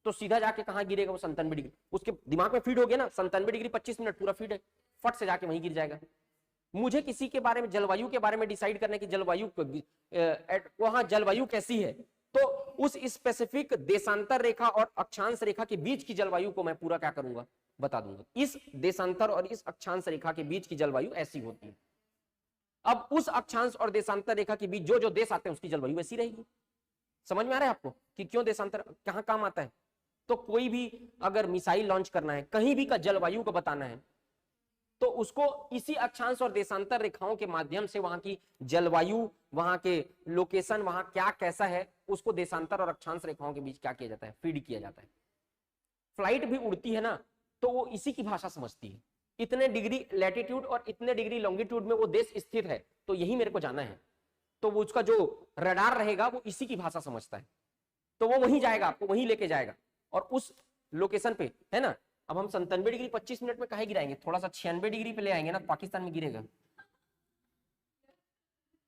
तो सीधा जाके कहां गिरेगा वो? 97 डिग्री, उसके दिमाग में फीड हो गया ना, 97 डिग्री 25 मिनट पूरा फीड है, फट से जाके वहीं गिर जाएगा। मुझे किसी के बारे में, जलवायु के बारे में डिसाइड करने की, जलवायु वहां जलवायु कैसी है, तो उस स्पेसिफिक देशांतर रेखा और अक्षांश रेखा के बीच की जलवायु को मैं पूरा क्या करूंगा? बता दूंगा। इस देशांतर और इस अक्षांश रेखा के बीच की जलवायु ऐसी होती है। अब उस अक्षांश और देशांतर रेखा के बीच जो जो देश आते हैं उसकी जलवायु ऐसी रहेगी। समझ में आ रहा है आपको कि क्यों देशांतर कहां काम आता है? तो कोई भी अगर मिसाइल लॉन्च करना है, कहीं भी का जलवायु को बताना है, तो उसको इसी अक्षांश और देशांतर रेखाओं के माध्यम से वहां की जलवायु, वहां के लोकेशन, वहां क्या कैसा है, उसको देशांतर और अक्षांश रेखाओं के बीच क्या किया जाता है? फीड किया जाता है। फ्लाइट भी उड़ती है ना, तो वो इसी की भाषा समझती है। इतने डिग्री लैटिट्यूड और इतने डिग्री लॉन्गिट्यूड में वो देश स्थित है, तो यही मेरे को जाना है, तो वो उसका जो रडार रहेगा वो इसी की भाषा समझता है, तो वो वहीं जाएगा, आपको वहीं लेके जाएगा, और उस लोकेशन पे है ना। अब हम 97 डिग्री 25 मिनट में कहीं गिराएंगे? थोड़ा सा 96 डिग्री पे ले आएंगे ना, पाकिस्तान में गिरेगा।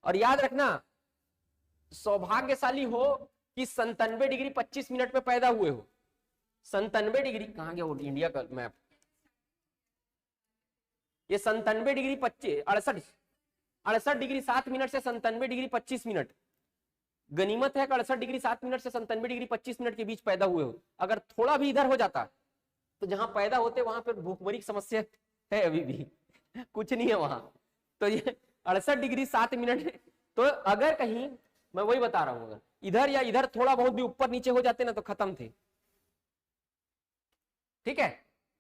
और याद रखना, सौभाग्यशाली हो कि 97 डिग्री 25 मिनट में पैदा हुए हो। 97 डिग्री कहां गया वो इंडिया का मैप? ये 97 डिग्री 68 डिग्री 7 मिनट से 97 डिग्री 25 मिनट। गनीमत है कि 68 डिग्री 7 मिनट से 97 डिग्री 25 मिनट के बीच पैदा हुए हो। अगर थोड़ा भी इधर हो जाता तो जहां पैदा होते वहां पर भूखमरी की समस्या है, अभी भी कुछ नहीं है वहां। तो ये 68 डिग्री 7 मिनट, तो अगर कहीं, मैं वही बता रहा हूं, अगर इधर या इधर थोड़ा बहुत भी ऊपर नीचे हो जाते ना तो खत्म थे। ठीक है,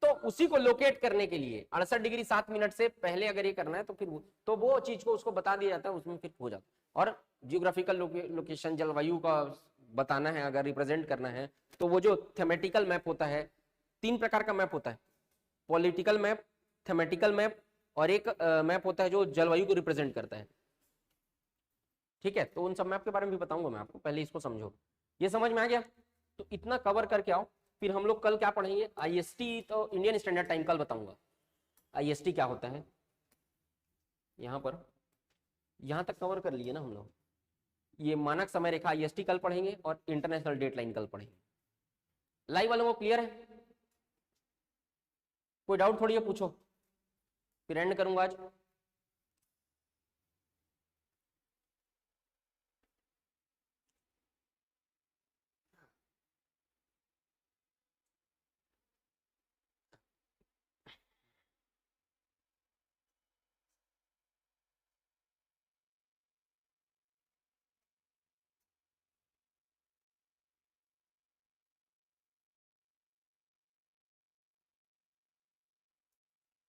तो उसी को लोकेट करने के लिए 68 डिग्री 7 मिनट से पहले अगर ये करना है तो फिर तो वो चीज को उसको बता दिया जाता है, उसमें फिर हो जाता है। और जियोग्राफिकल लोकेशन, जलवायु का बताना है, अगर रिप्रेजेंट करना है, तो वो जो थेमेटिकल मैप होता है, 3 प्रकार का मैप होता है, पॉलिटिकल मैप, थेमेटिकल मैप, और एक मैप होता है जो जलवायु को रिप्रेजेंट करता है। ठीक है, तो उन सब मैप के बारे में भी बताऊंगा मैं आपको, पहले इसको समझो। ये समझ में आ गया? तो इतना कवर करके आओ, फिर हम लोग कल क्या पढ़ेंगे? आईएसटी, तो इंडियन स्टैंडर्ड टाइम कल बताऊंगा आईएसटी क्या होता है। यहां पर यहां तक कवर कर लिए ना हम लोग। ये मानक समय रेखा IST कल पढ़ेंगे और इंटरनेशनल डेटलाइन कल पढ़ेंगे। लाइव वालों को क्लियर है? कोई डाउट थोड़ी है, पूछो, फिर एंड करूंगा आज।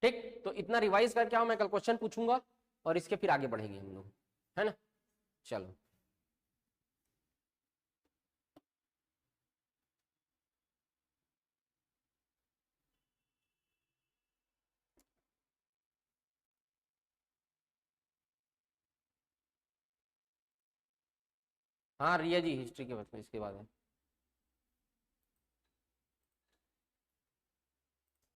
ठीक, तो इतना रिवाइज करके आओ, मैं कल क्वेश्चन पूछूंगा और इसके फिर आगे बढ़ेंगे हम लोग, है ना। चलो। हाँ रिया जी, हिस्ट्री के बाद इसके बाद है।